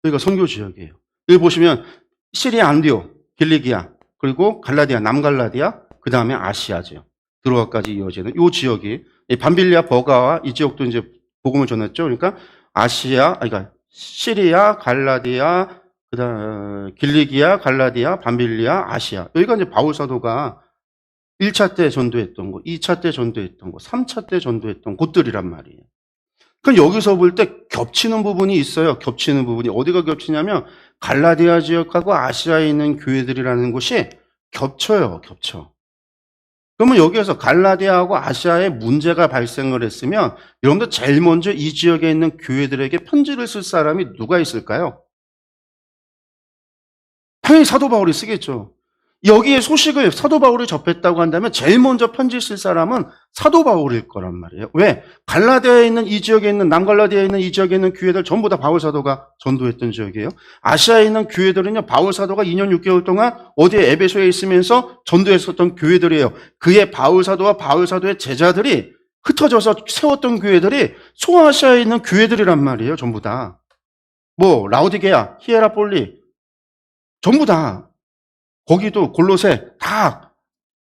여기가 선교 지역이에요. 여기 보시면 시리아 안디오, 길리기아, 그리고 갈라디아, 남갈라디아, 그 다음에 아시아죠. 드로아까지 이어지는 이 지역이 밤빌리아, 버가와 이 지역도 이제 복음을 전했죠. 그러니까 그러니까 시리아, 갈라디아, 그다음 길리기아, 갈라디아, 밤빌리아, 아시아. 여기가 이제 바울 사도가 1차 때 전도했던 거, 2차 때 전도했던 거, 3차 때 전도했던 곳들이란 말이에요. 그럼 여기서 볼 때 겹치는 부분이 있어요. 겹치는 부분이. 어디가 겹치냐면 갈라디아 지역하고 아시아에 있는 교회들이라는 곳이 겹쳐요. 그러면 여기에서 갈라디아하고 아시아에 문제가 발생을 했으면 여러분들 제일 먼저 이 지역에 있는 교회들에게 편지를 쓸 사람이 누가 있을까요? 당연히 사도 바울이 쓰겠죠. 여기에 소식을 사도 바울이 접했다고 한다면 제일 먼저 편지 쓸 사람은 사도 바울일 거란 말이에요. 왜? 갈라디아에 있는 이 지역에 있는 남갈라디아에 있는 이 지역에 있는 교회들 전부 다 바울 사도가 전도했던 지역이에요. 아시아에 있는 교회들은요, 바울 사도가 2년 6개월 동안 어디에 에베소에 있으면서 전도했었던 교회들이에요. 그의 바울 사도와 바울 사도의 제자들이 흩어져서 세웠던 교회들이 소아시아에 있는 교회들이란 말이에요. 전부 다. 라우디게아, 히에라폴리, 전부 다 거기도 골로새 다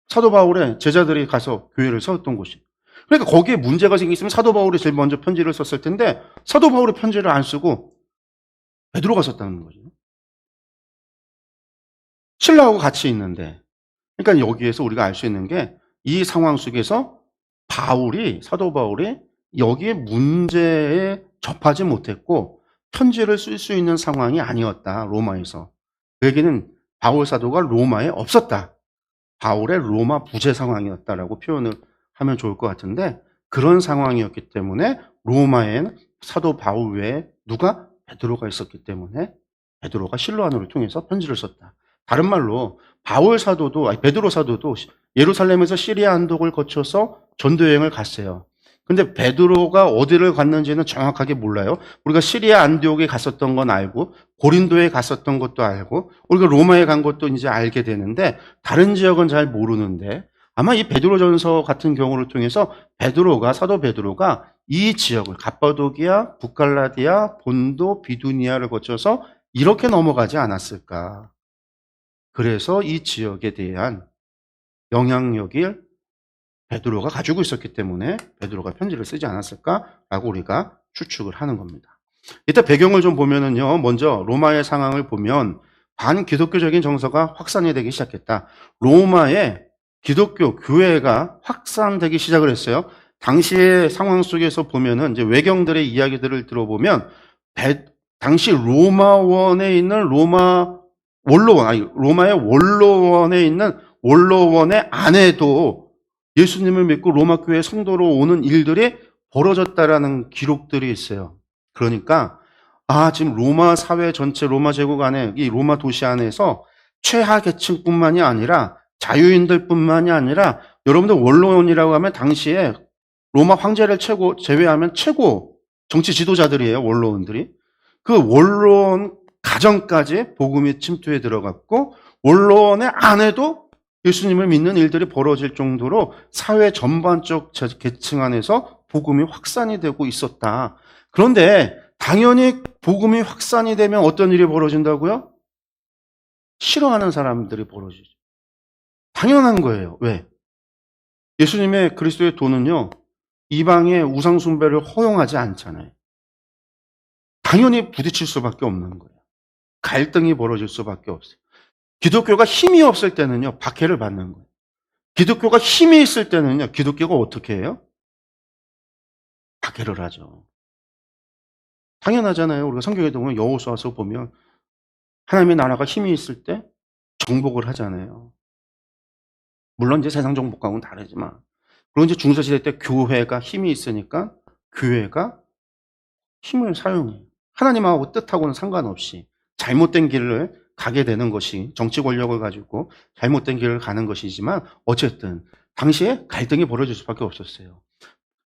사도 바울의 제자들이 가서 교회를 세웠던 곳이에요. 그러니까 거기에 문제가 생겼으면 사도 바울이 제일 먼저 편지를 썼을 텐데 사도 바울이 편지를 안 쓰고 베드로가 썼다는 거죠. 신라하고 같이 있는데. 그러니까 여기에서 우리가 알 수 있는 게 이 상황 속에서 사도 바울이 여기에 문제에 접하지 못했고 편지를 쓸 수 있는 상황이 아니었다. 로마에서. 그 얘기는 바울 사도가 로마에 없었다. 바울의 로마 부재 상황이었다라고 표현을 하면 좋을 것 같은데 그런 상황이었기 때문에 로마엔 사도 바울 외에 누가? 베드로가 있었기 때문에 베드로가 실로아노를 통해서 편지를 썼다. 다른 말로 베드로 사도도 예루살렘에서 시리아 안독을 거쳐서 전도 여행을 갔어요. 근데 베드로가 어디를 갔는지는 정확하게 몰라요. 우리가 시리아 안디옥에 갔었던 건 알고 고린도에 갔었던 것도 알고 우리가 로마에 간 것도 이제 알게 되는데 다른 지역은 잘 모르는데 아마 이 베드로전서 같은 경우를 통해서 사도 베드로가 이 지역을 갑바도기아, 북갈라디아, 본도, 비두니아를 거쳐서 이렇게 넘어가지 않았을까. 그래서 이 지역에 대한 영향력을 베드로가 가지고 있었기 때문에 베드로가 편지를 쓰지 않았을까라고 우리가 추측을 하는 겁니다. 이때 배경을 좀 보면은요, 먼저 로마의 상황을 보면 반기독교적인 정서가 확산이 되기 시작했다. 로마의 기독교 교회가 확산되기 시작을 했어요. 당시의 상황 속에서 보면은 이제 외경들의 이야기들을 들어보면 당시 로마에 있는 로마의 원로원에 있는 원로원의 아내도 예수님을 믿고 로마 교회 성도로 오는 일들이 벌어졌다라는 기록들이 있어요. 그러니까 지금 로마 사회 전체, 로마 제국 안에, 이 로마 도시 안에서 최하 계층뿐만이 아니라 자유인들뿐만이 아니라 여러분들 원로원이라고 하면 당시에 로마 황제를 제외하면 최고 정치 지도자들이에요. 원로원들이. 그 원로원 가정까지 복음이 침투해 들어갔고 원로원의 아내도 예수님을 믿는 일들이 벌어질 정도로 사회 전반적 계층 안에서 복음이 확산이 되고 있었다. 그런데 당연히 복음이 확산이 되면 어떤 일이 벌어진다고요? 싫어하는 사람들이 벌어지죠. 당연한 거예요. 왜? 예수님의 그리스도의 도는요, 이방의 우상 숭배를 허용하지 않잖아요. 당연히 부딪힐 수밖에 없는 거예요. 갈등이 벌어질 수밖에 없어요. 기독교가 힘이 없을 때는요, 박해를 받는 거예요. 기독교가 힘이 있을 때는요, 기독교가 어떻게 해요? 박해를 하죠. 당연하잖아요. 우리가 성경에 보면 여호수아서 보면 하나님의 나라가 힘이 있을 때 정복을 하잖아요. 물론 이제 세상 정복하고는 다르지만. 그리고 이제 중세시대 때 교회가 힘이 있으니까 교회가 힘을 사용해요. 하나님하고 뜻하고는 상관없이 잘못된 길을 가게 되는 것이 정치 권력을 가지고 잘못된 길을 가는 것이지만 어쨌든 당시에 갈등이 벌어질 수밖에 없었어요.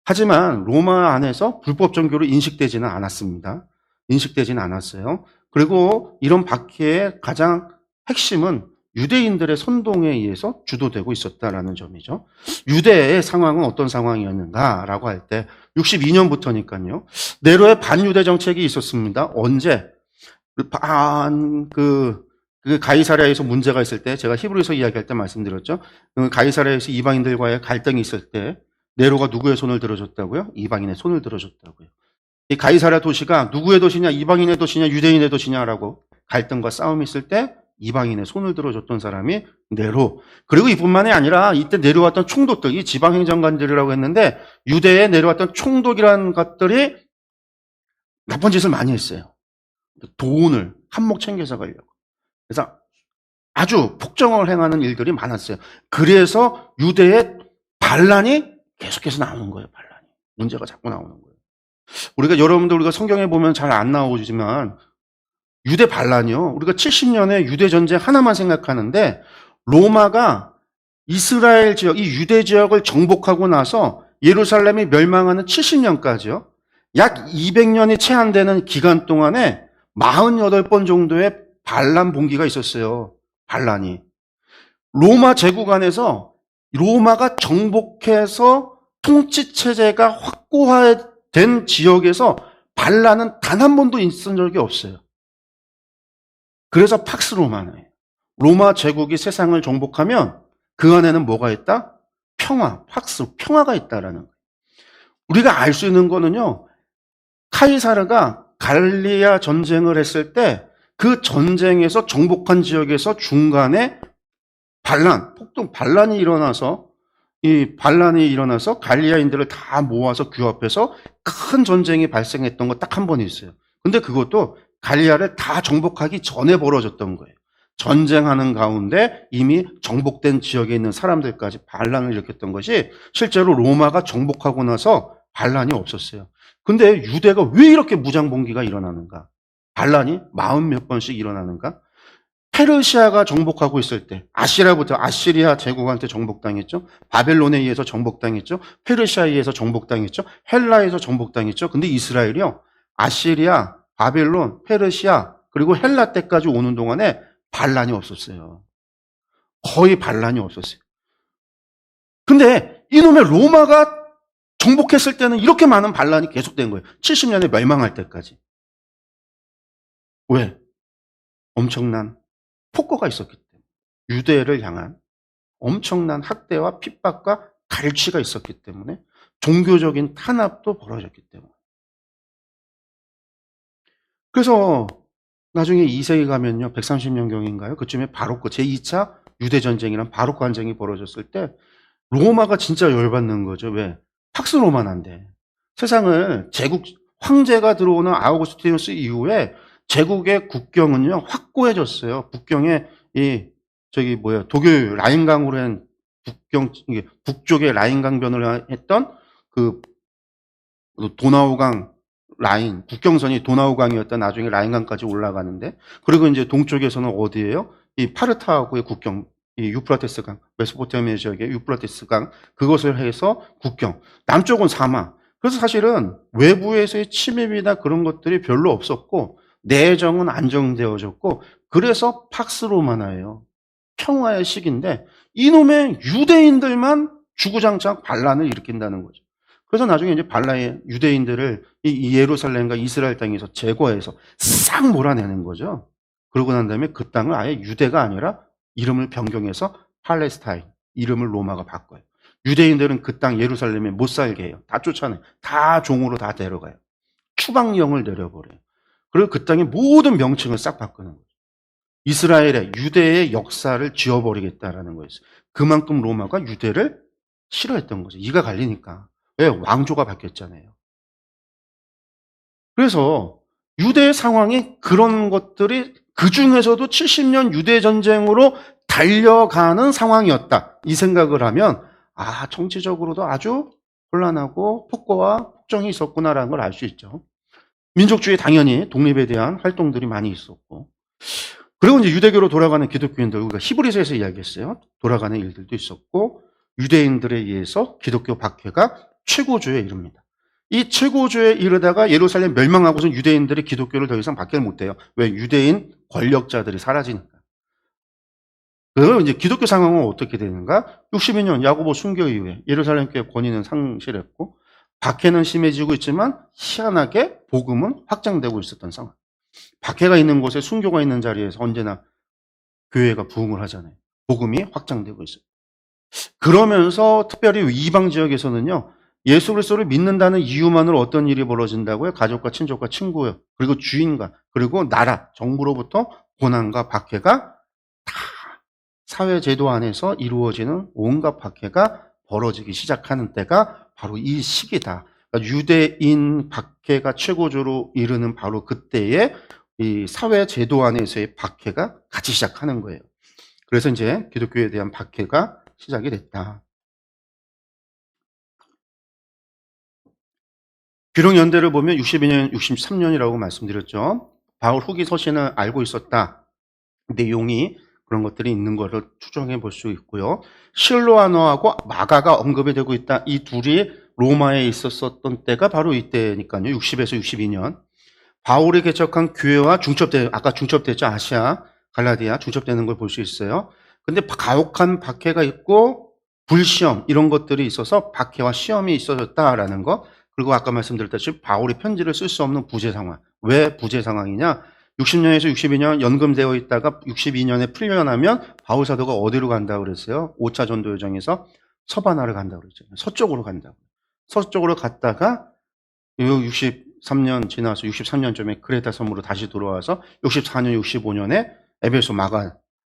하지만 로마 안에서 불법 종교로 인식되지는 않았습니다. 인식되지는 않았어요. 그리고 이런 박해의 가장 핵심은 유대인들의 선동에 의해서 주도되고 있었다라는 점이죠. 유대의 상황은 어떤 상황이었는가라고 할 때 62년부터니까요. 네로의 반유대 정책이 있었습니다. 언제? 그 가이사랴에서 문제가 있을 때 제가 히브리서 이야기할 때 말씀드렸죠. 그 가이사랴에서 이방인들과의 갈등이 있을 때 네로가 누구의 손을 들어줬다고요? 이방인의 손을 들어줬다고요. 이 가이사랴 도시가 누구의 도시냐, 이방인의 도시냐, 유대인의 도시냐라고 갈등과 싸움이 있을 때 이방인의 손을 들어줬던 사람이 네로. 그리고 이뿐만이 아니라 이때 내려왔던 총독들, 이 지방행정관들이라고 했는데 유대에 내려왔던 총독이라는 것들이 나쁜 짓을 많이 했어요. 돈을 한몫 챙겨서 가려고. 그래서 아주 폭정을 행하는 일들이 많았어요. 그래서 유대의 반란이 계속해서 나오는 거예요. 반란이. 문제가 자꾸 나오는 거예요. 우리가 성경에 보면 잘 안 나오지만 유대 반란이요. 우리가 70년의 유대 전쟁 하나만 생각하는데 로마가 이스라엘 지역, 이 유대 지역을 정복하고 나서 예루살렘이 멸망하는 70년까지요. 약 200년이 채 안 되는 기간 동안에 48번 정도의 반란 봉기가 있었어요. 반란이. 로마 제국 안에서 로마가 정복해서 통치 체제가 확고화된 지역에서 반란은 단 한 번도 있은 적이 없어요. 그래서 팍스 로마나예요. 로마 제국이 세상을 정복하면 그 안에는 뭐가 있다? 평화, 팍스, 평화가 있다라는 거예요. 우리가 알 수 있는 거는요, 카이사르가 갈리아 전쟁을 했을 때 그 전쟁에서 정복한 지역에서 중간에 폭동 반란이 일어나서 갈리아인들을 다 모아서 규합해서 큰 전쟁이 발생했던 거 딱 한 번 있어요. 근데 그것도 갈리아를 다 정복하기 전에 벌어졌던 거예요. 전쟁하는 가운데 이미 정복된 지역에 있는 사람들까지 반란을 일으켰던 것이 실제로 로마가 정복하고 나서 반란이 없었어요. 근데 유대가 왜 이렇게 무장봉기가 일어나는가? 반란이 40몇 번씩 일어나는가? 페르시아가 정복하고 있을 때 아시리아 제국한테 정복당했죠. 바벨론에 의해서 정복당했죠. 페르시아에 의해서 정복당했죠. 헬라에서 정복당했죠. 근데 이스라엘이요, 아시리아, 바벨론, 페르시아 그리고 헬라 때까지 오는 동안에 반란이 없었어요. 거의 반란이 없었어요. 근데 이놈의 로마가 정복했을 때는 이렇게 많은 반란이 계속된 거예요. 70년에 멸망할 때까지. 왜? 엄청난 폭거가 있었기 때문에. 유대를 향한 엄청난 학대와 핍박과 갈취가 있었기 때문에, 종교적인 탄압도 벌어졌기 때문에. 그래서 나중에 2세기 가면요, 130년경인가요? 그쯤에 바로크 제2차 유대전쟁이란 바로크 전쟁이 벌어졌을 때 로마가 진짜 열받는 거죠. 왜? 팍스 로마난데. 세상을 황제가 들어오는 아우구스티누스 이후에 제국의 국경은요, 확고해졌어요. 국경에 독일 라인강으로 한 북쪽에 라인강변을 했던 그 도나우강 라인, 국경선이 도나우강이었다 나중에 라인강까지 올라가는데, 그리고 이제 동쪽에서는 어디예요? 이 파르타하고의 국경, 이 유프라테스강, 메소포타미아 지역의 유프라테스강, 그것을 해서 국경. 남쪽은 사막. 그래서 사실은 외부에서의 침입이나 그런 것들이 별로 없었고, 내정은 안정되어졌고, 그래서 팍스 로마나예요. 평화의 시기인데, 이놈의 유대인들만 주구장창 반란을 일으킨다는 거죠. 그래서 나중에 이제 유대인들을 이 예루살렘과 이스라엘 땅에서 제거해서 싹 몰아내는 거죠. 그러고 난 다음에 그 땅을 아예 유대가 아니라 이름을 변경해서 팔레스타인, 이름을 로마가 바꿔요. 유대인들은 그 땅 예루살렘에 못 살게 해요. 다 쫓아내요. 다 종으로 다 데려가요. 추방령을 내려버려요. 그리고 그 땅의 모든 명칭을 싹 바꾸는 거죠. 이스라엘의 유대의 역사를 지워버리겠다라는 거였어요. 그만큼 로마가 유대를 싫어했던 거죠. 이가 갈리니까. 왜? 왕조가 바뀌었잖아요. 그래서 유대의 상황이 그런 것들이 그 중에서도 70년 유대 전쟁으로 달려가는 상황이었다. 이 생각을 하면 정치적으로도 아주 혼란하고 폭거와 폭정이 있었구나라는 걸 알 수 있죠. 민족주의 당연히 독립에 대한 활동들이 많이 있었고, 그리고 이제 유대교로 돌아가는 기독교인들, 우리가 히브리서에서 이야기했어요. 돌아가는 일들도 있었고, 유대인들에 의해서 기독교 박해가 최고조에 이릅니다. 이 최고조에 이르다가 예루살렘 멸망하고서 유대인들이 기독교를 더 이상 박해를 못해요. 왜? 유대인 권력자들이 사라지니까. 그럼 이제 기독교 상황은 어떻게 되는가? 62년 야고보 순교 이후에 예루살렘 교회 권위는 상실했고, 박해는 심해지고 있지만 희한하게 복음은 확장되고 있었던 상황. 박해가 있는 곳에 순교가 있는 자리에서 언제나 교회가 부흥을 하잖아요. 복음이 확장되고 있어요. 그러면서 특별히 이방 지역에서는요, 예수 그리스도를 믿는다는 이유만으로 어떤 일이 벌어진다고요? 가족과 친족과 친구, 그리고 주인과, 그리고 나라, 정부로부터 고난과 박해가 다 사회제도 안에서 이루어지는 온갖 박해가 벌어지기 시작하는 때가 바로 이 시기다. 그러니까 유대인 박해가 최고조로 이르는 바로 그때에 이 사회제도 안에서의 박해가 같이 시작하는 거예요. 그래서 이제 기독교에 대한 박해가 시작이 됐다. 귀록연대를 보면 62년, 63년이라고 말씀드렸죠. 바울 후기 서신을 알고 있었다. 내용이 그런 것들이 있는 것을 추정해 볼 수 있고요. 실로아노하고 마가가 언급이 되고 있다. 이 둘이 로마에 있었던 때가 바로 이때니까요. 60에서 62년. 바울이 개척한 교회와 아까 중첩됐죠. 아시아, 갈라디아 중첩되는 걸 볼 수 있어요. 근데 가혹한 박해가 있고 불시험 이런 것들이 있어서 박해와 시험이 있어졌다라는 거. 그리고 아까 말씀드렸다시피 바울이 편지를 쓸 수 없는 부재 상황. 왜 부재 상황이냐? 60년에서 62년 연금되어 있다가 62년에 풀려나면 바울 사도가 어디로 간다고 그랬어요? 5차 전도 여정에서 서바나를 간다고 그랬잖아요. 서쪽으로 간다고. 서쪽으로 갔다가 63년 지나서 63년쯤에 크레타 섬으로 다시 돌아와서 64년, 65년에 에베소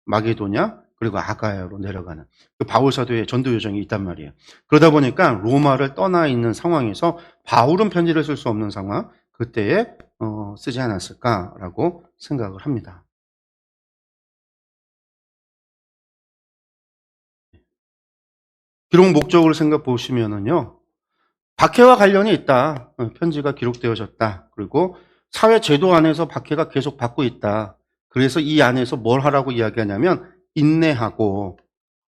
마게도냐 그리고 아가야로 내려가는 그 바울 사도의 전도 여정이 있단 말이에요. 그러다 보니까 로마를 떠나 있는 상황에서 바울은 편지를 쓸 수 없는 상황, 그때에 쓰지 않았을까라고 생각을 합니다. 기록 목적을 생각 보시면은요, 박해와 관련이 있다. 편지가 기록되어졌다. 그리고 사회 제도 안에서 박해가 계속 받고 있다. 그래서 이 안에서 뭘 하라고 이야기하냐면 인내하고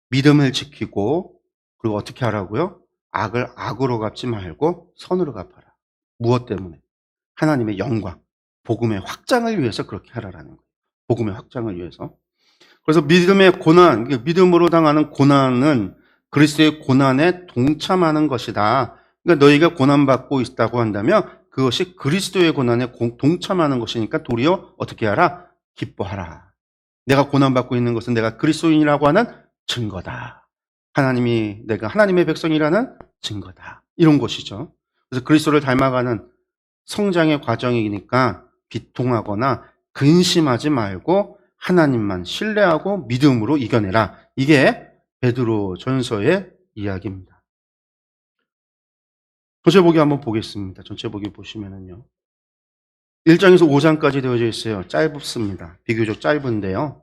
믿음을 지키고 그리고 어떻게 하라고요? 악을 악으로 갚지 말고 선으로 갚아라. 무엇 때문에? 하나님의 영광, 복음의 확장을 위해서 그렇게 하라라는 거예요. 복음의 확장을 위해서. 그래서 믿음의 고난, 믿음으로 당하는 고난은 그리스도의 고난에 동참하는 것이다. 그러니까 너희가 고난받고 있다고 한다면 그것이 그리스도의 고난에 동참하는 것이니까 도리어 어떻게 하라? 기뻐하라. 내가 고난받고 있는 것은 내가 그리스도인이라고 하는 증거다. 내가 하나님의 백성이라는 증거다. 이런 것이죠. 그래서 그리스도를 닮아가는 성장의 과정이니까 비통하거나 근심하지 말고 하나님만 신뢰하고 믿음으로 이겨내라. 이게 베드로 전서의 이야기입니다. 전체 보기 한번 보겠습니다. 전체 보기 보시면은요. 1장에서 5장까지 되어져 있어요. 짧습니다. 비교적 짧은데요.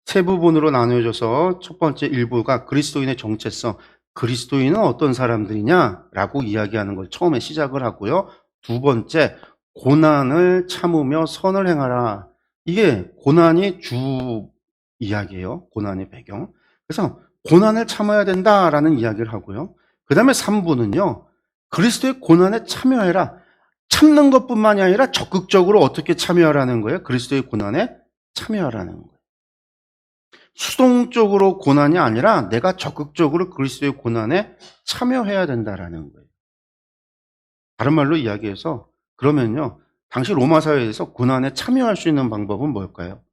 세 부분으로 나누어져서 첫 번째 일부가 그리스도인의 정체성, 그리스도인은 어떤 사람들이냐라고 이야기하는 걸 처음에 시작을 하고요. 두 번째, 고난을 참으며 선을 행하라. 이게 고난이 주 이야기예요. 고난의 배경. 그래서 고난을 참아야 된다라는 이야기를 하고요. 그 다음에 3부는요. 그리스도의 고난에 참여해라. 참는 것뿐만이 아니라 적극적으로 어떻게 참여하라는 거예요? 그리스도의 고난에 참여하라는 거예요. 수동적으로 고난이 아니라 내가 적극적으로 그리스도의 고난에 참여해야 된다라는 거예요. 다른 말로 이야기해서 그러면요. 당시 로마 사회에서 고난에 참여할 수 있는 방법은 뭘까요?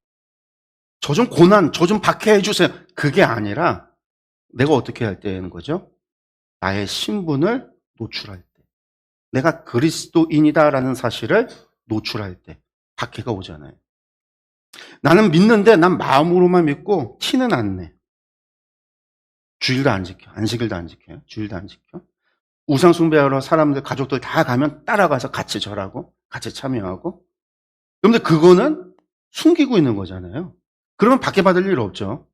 저 좀 고난, 저 좀 박해해 주세요. 그게 아니라 내가 어떻게 할 때인 거죠? 나의 신분을 노출할 때. 내가 그리스도인이다라는 사실을 노출할 때 박해가 오잖아요. 나는 믿는데 난 마음으로만 믿고 티는 안 내. 주일도 안 지켜. 안식일도 안 지켜요. 주일도 안 지켜. 우상 숭배하러 사람들, 가족들 다 가면 따라가서 같이 절하고 같이 참여하고. 그런데 그거는 숨기고 있는 거잖아요. 그러면 박해받을 일 없죠.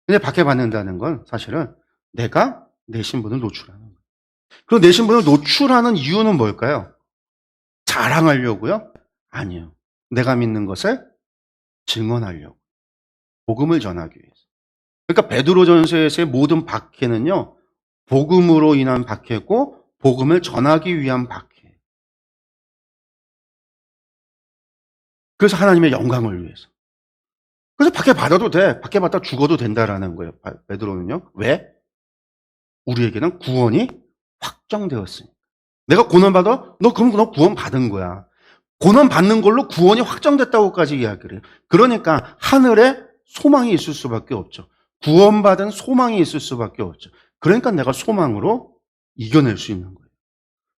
근데 박해받는다는 건 사실은 내가 내 신분을 노출하는 거예요. 그럼 내 신분을 노출하는 이유는 뭘까요? 자랑하려고요? 아니요. 내가 믿는 것을 증언하려고. 복음을 전하기 위해서. 그러니까 베드로전서에서의 모든 박해는요. 복음으로 인한 박해고 복음을 전하기 위한 박해. 그래서 하나님의 영광을 위해서. 그래서 박해받아도 돼. 박해받다 죽어도 된다라는 거예요. 베드로는요. 왜? 우리에게는 구원이 확정되었으니까. 내가 고난받아? 그럼 너 구원 받은 거야. 고난 받는 걸로 구원이 확정됐다고까지 이야기를 해요. 그러니까 하늘에 소망이 있을 수밖에 없죠. 구원받은 소망이 있을 수밖에 없죠. 그러니까 내가 소망으로 이겨낼 수 있는 거예요.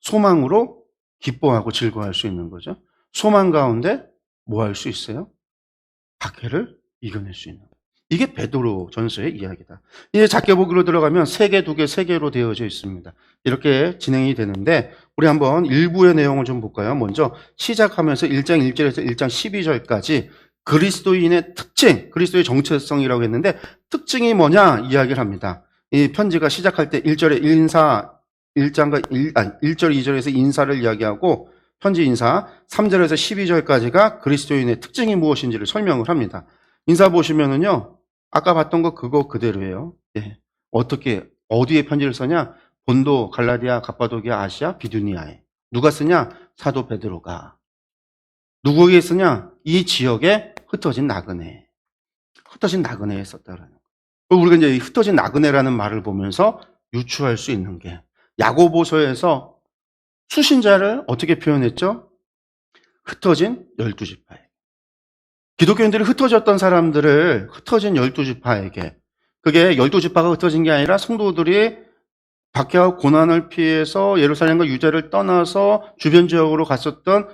소망으로 기뻐하고 즐거워할 수 있는 거죠. 소망 가운데 뭐 할 수 있어요? 박해를 이겨낼 수 있는 거예요. 이게 베드로 전서의 이야기다. 이제 작게 보기로 들어가면 3개, 2개, 3개로 되어져 있습니다. 이렇게 진행이 되는데 우리 한번 일부의 내용을 좀 볼까요? 먼저 시작하면서 1장 1절에서 1장 12절까지 그리스도인의 특징, 그리스도의 정체성이라고 했는데 특징이 뭐냐 이야기를 합니다. 이 편지가 시작할 때 1절에 1절, 2절에서 인사를 이야기하고 편지 인사, 3절에서 12절까지가 그리스도인의 특징이 무엇인지를 설명을 합니다. 인사 보시면은요, 아까 봤던 거 그거 그대로예요. 예. 어디에 편지를 써냐? 본도, 갈라디아, 갑바도기아, 아시아, 비두니아에. 누가 쓰냐? 사도 베드로가. 누구에게 쓰냐? 이 지역에 흩어진 나그네. 흩어진 나그네에 썼다라는 거예요. 우리가 이제 흩어진 나그네라는 말을 보면서 유추할 수 있는 게 야고보서에서 수신자를 어떻게 표현했죠? 흩어진 12지파에. 기독교인들이 흩어졌던 사람들을 흩어진 12지파에게, 그게 12지파가 흩어진 게 아니라 성도들이 박해와 고난을 피해서 예루살렘과 유대를 떠나서 주변 지역으로 갔었던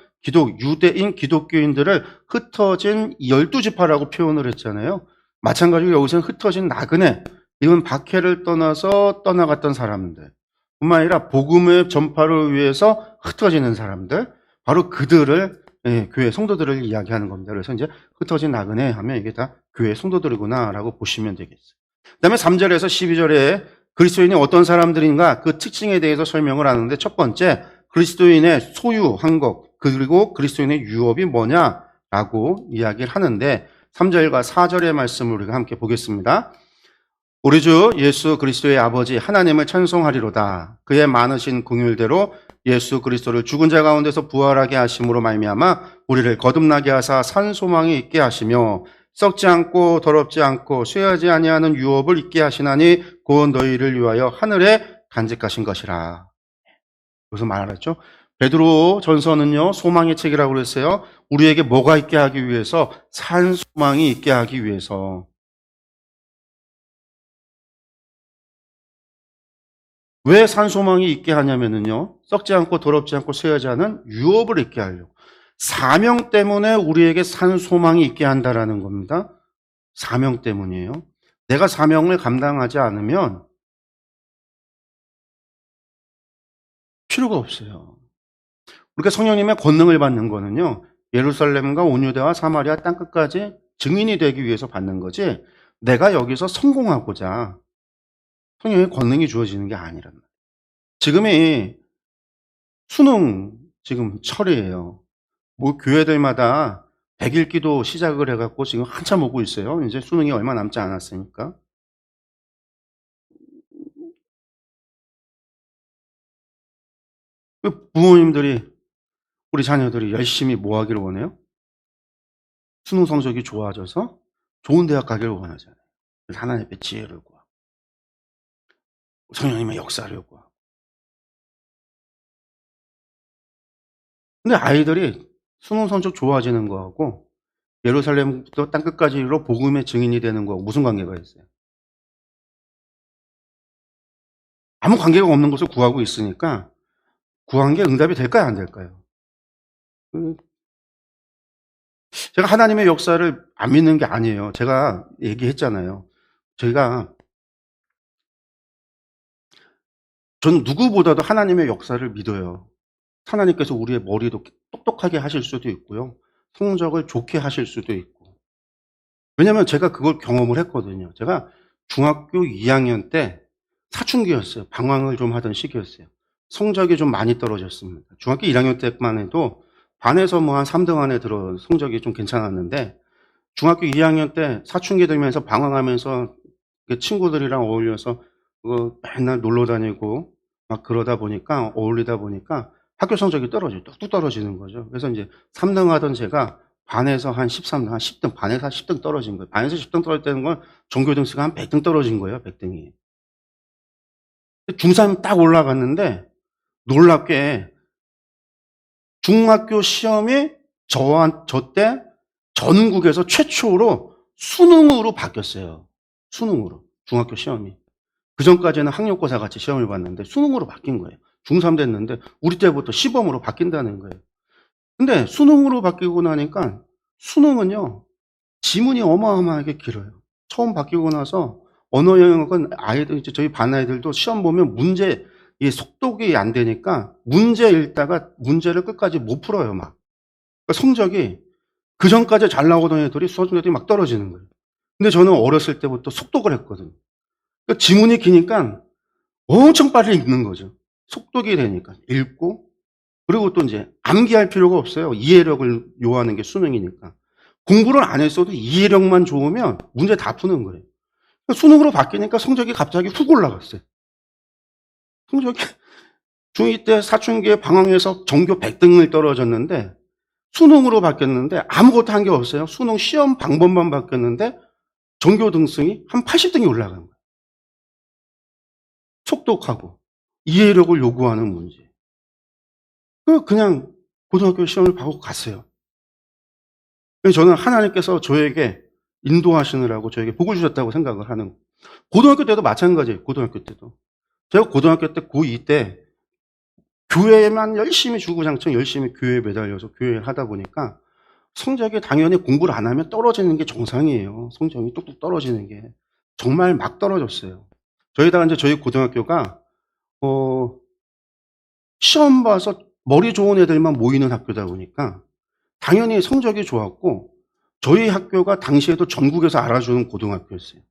유대인 기독교인들을 흩어진 12지파라고 표현을 했잖아요. 마찬가지로 여기서는 흩어진 나그네, 이건 박해를 떠나서 떠나갔던 사람들, 뿐만 아니라 복음의 전파를 위해서 흩어지는 사람들, 바로 그들을, 교회 성도들을 이야기하는 겁니다. 그래서 이제 흩어진 나그네 하면 이게 다 교회 성도들이구나라고 보시면 되겠어요. 그 다음에 3절에서 12절에 그리스도인이 어떤 사람들인가 그 특징에 대해서 설명을 하는데, 첫 번째, 그리스도인의 소유한 것, 그리고 그리스도인의 유업이 뭐냐라고 이야기를 하는데, 3절과 4절의 말씀을 우리가 함께 보겠습니다. 우리 주 예수 그리스도의 아버지 하나님을 찬송하리로다. 그의 많으신 긍휼대로 예수 그리스도를 죽은 자 가운데서 부활하게 하심으로 말미암아 우리를 거듭나게 하사 산 소망이 있게 하시며 썩지 않고 더럽지 않고 쇠하지 아니하는 유업을 있게 하시나니 곧 너희를 위하여 하늘에 간직하신 것이라. 여기서 말하죠. 베드로 전서는요, 소망의 책이라고 그랬어요. 우리에게 뭐가 있게 하기 위해서? 산 소망이 있게 하기 위해서. 왜 산소망이 있게 하냐면요, 썩지 않고 더럽지 않고 쇠하지 않은 유업을 있게 하려고. 사명 때문에 우리에게 산소망이 있게 한다라는 겁니다. 사명 때문이에요. 내가 사명을 감당하지 않으면 필요가 없어요. 우리가 성령님의 권능을 받는 거는요, 예루살렘과 온 유대와 사마리아 땅끝까지 증인이 되기 위해서 받는 거지, 내가 여기서 성공하고자 성령의 권능이 주어지는 게 아니란 말이에요. 지금이 수능 지금 철이에요. 뭐 교회들마다 100일 기도 시작을 해갖고 지금 한참 오고 있어요. 이제 수능이 얼마 남지 않았으니까. 부모님들이 우리 자녀들이 열심히 뭐 하기를 원해요? 수능 성적이 좋아져서 좋은 대학 가기를 원하잖아요. 그래서 하나님 앞에 지혜를 구하고 성령님의 역사를 구하고. 근데 아이들이 수능 성적 좋아지는 거하고 예루살렘부터 땅끝까지로 복음의 증인이 되는 거하고 무슨 관계가 있어요? 아무 관계가 없는 것을 구하고 있으니까 구한 게 응답이 될까요, 안 될까요? 제가 하나님의 역사를 안 믿는 게 아니에요. 제가 얘기했잖아요. 전 누구보다도 하나님의 역사를 믿어요. 하나님께서 우리의 머리도 똑똑하게 하실 수도 있고요. 성적을 좋게 하실 수도 있고. 왜냐면 제가 그걸 경험을 했거든요. 제가 중학교 2학년 때 사춘기였어요. 방황을 좀 하던 시기였어요. 성적이 좀 많이 떨어졌습니다. 중학교 1학년 때만 해도 반에서 뭐 한 3등 안에 들어 성적이 좀 괜찮았는데, 중학교 2학년 때 사춘기 들면서 방황하면서 친구들이랑 어울려서 맨날 놀러 다니고 막 그러다 보니까, 어울리다 보니까 학교 성적이 떨어져요. 뚝뚝 떨어지는 거죠. 그래서 이제 3등 하던 제가 반에서 한 13등, 한 10등, 반에서 한 10등 떨어진 거예요. 반에서 10등 떨어졌다는 건 전교 등수가 한 100등 떨어진 거예요, 100등이. 중3 딱 올라갔는데 놀랍게 중학교 시험이 저 때 전국에서 최초로 수능으로 바뀌었어요. 수능으로. 중학교 시험이. 그전까지는 학력고사 같이 시험을 봤는데 수능으로 바뀐 거예요. 중3 됐는데 우리 때부터 시범으로 바뀐다는 거예요. 근데 수능으로 바뀌고 나니까 수능은요, 지문이 어마어마하게 길어요. 처음 바뀌고 나서 언어 영역은 아이들, 이제 저희 반 아이들도 시험 보면 문제, 이 속독이 안 되니까 문제 읽다가 문제를 끝까지 못 풀어요, 막. 그러니까 성적이 그전까지 잘 나오던 애들이 수학생들이 막 떨어지는 거예요. 근데 저는 어렸을 때부터 속독을 했거든요. 그러니까 지문이 기니까 엄청 빨리 읽는 거죠. 속독이 되니까. 읽고, 그리고 또 이제 암기할 필요가 없어요. 이해력을 요하는 게 수능이니까. 공부를 안 했어도 이해력만 좋으면 문제 다 푸는 거예요. 그러니까 수능으로 바뀌니까 성적이 갑자기 훅 올라갔어요. 성적이 중2 때 사춘기에 방황해서 전교 100등을 떨어졌는데 수능으로 바뀌었는데 아무것도 한 게 없어요. 수능 시험 방법만 바뀌었는데 전교 등승이 한 80등이 올라간 거예요. 속독하고 이해력을 요구하는 문제. 그냥 고등학교 시험을 보고 갔어요. 저는 하나님께서 저에게 인도하시느라고 저에게 복을 주셨다고 생각을 하는 거예요. 고등학교 때도 마찬가지예요. 고등학교 때도. 제가 고등학교 때 고2 때 교회에만 열심히 주구장창 열심히 교회에 매달려서 교회를 하다 보니까 성적이 당연히 공부를 안 하면 떨어지는 게 정상이에요. 성적이 뚝뚝 떨어지는 게. 정말 막 떨어졌어요. 저희다가 이제 저희 고등학교가 시험 봐서 머리 좋은 애들만 모이는 학교다 보니까 당연히 성적이 좋았고, 저희 학교가 당시에도 전국에서 알아주는 고등학교였어요.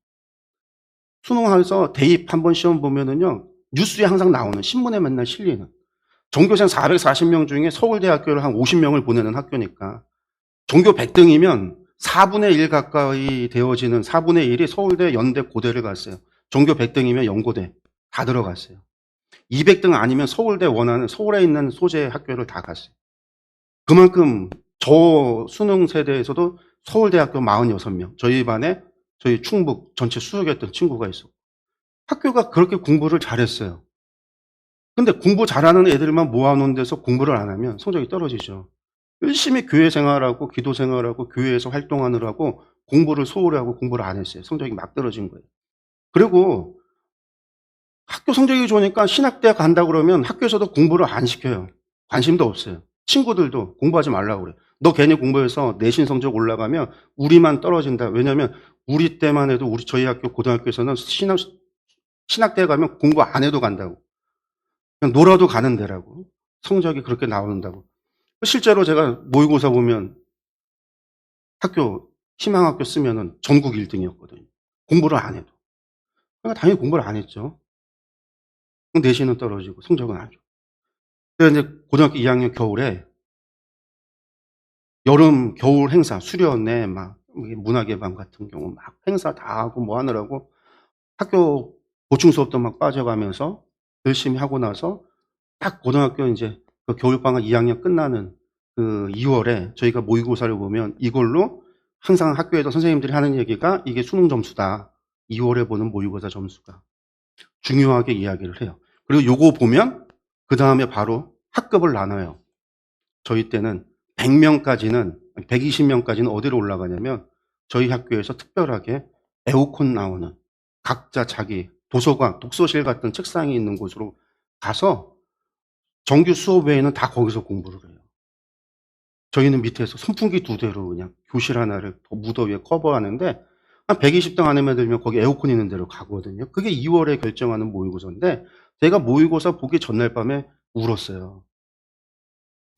수능해서 대입 한번 시험 보면은요, 뉴스에 항상 나오는, 신문에 맨날 실리는, 전교생 440명 중에 서울대학교를 한 50명을 보내는 학교니까 전교 100등이면 4분의 1 가까이 되어지는 4분의 1이 서울대, 연대, 고대를 갔어요. 전교 100등이면 연고대 다 들어갔어요. 200등 아니면 서울대 원하는 서울에 있는 소재 학교를 다 갔어요. 그만큼 저 수능 세대에서도 서울대학교 46명, 저희 반에 저희 충북 전체 수석이었던 친구가 있었고, 학교가 그렇게 공부를 잘했어요. 근데 공부 잘하는 애들만 모아놓은 데서 공부를 안 하면 성적이 떨어지죠. 열심히 교회 생활하고 기도 생활하고 교회에서 활동하느라고 공부를 소홀히 하고 공부를 안 했어요. 성적이 막 떨어진 거예요. 그리고 학교 성적이 좋으니까 신학대학 간다 그러면 학교에서도 공부를 안 시켜요. 관심도 없어요. 친구들도 공부하지 말라고 그래요. 너 괜히 공부해서 내신 성적 올라가면 우리만 떨어진다. 왜냐면 우리 때만 해도 저희 학교 고등학교에서는 신학대에 가면 공부 안 해도 간다고. 그냥 놀아도 가는 데라고. 성적이 그렇게 나온다고. 실제로 제가 모의고사 보면 희망학교 쓰면은 전국 1등이었거든요. 공부를 안 해도. 그러니까 당연히 공부를 안 했죠. 내신은 떨어지고 성적은 안 좋고. 그래서 이제 고등학교 2학년 겨울에 여름 겨울 행사 수련회 막 문화개방 같은 경우 막 행사 다 하고 뭐 하느라고 학교 보충 수업도 막 빠져가면서 열심히 하고 나서 딱 고등학교 이제 그 겨울방학 2학년 끝나는 그 2월에 저희가 모의고사를 보면 이걸로 항상 학교에서 선생님들이 하는 얘기가 이게 수능 점수다. 2월에 보는 모의고사 점수가. 중요하게 이야기를 해요. 그리고 요거 보면 그 다음에 바로 학급을 나눠요. 저희 때는 100명까지는, 120명까지는 어디로 올라가냐면 저희 학교에서 특별하게 에어컨 나오는 각자 자기 도서관, 독서실 같은 책상이 있는 곳으로 가서 정규 수업 외에는 다 거기서 공부를 해요. 저희는 밑에서 선풍기 2대로 그냥 교실 하나를 무더위에 커버하는데 한 120등 안에만 들면 거기 에어컨 있는 데로 가거든요. 그게 2월에 결정하는 모의고사인데 제가 모의고사 보기 전날 밤에 울었어요.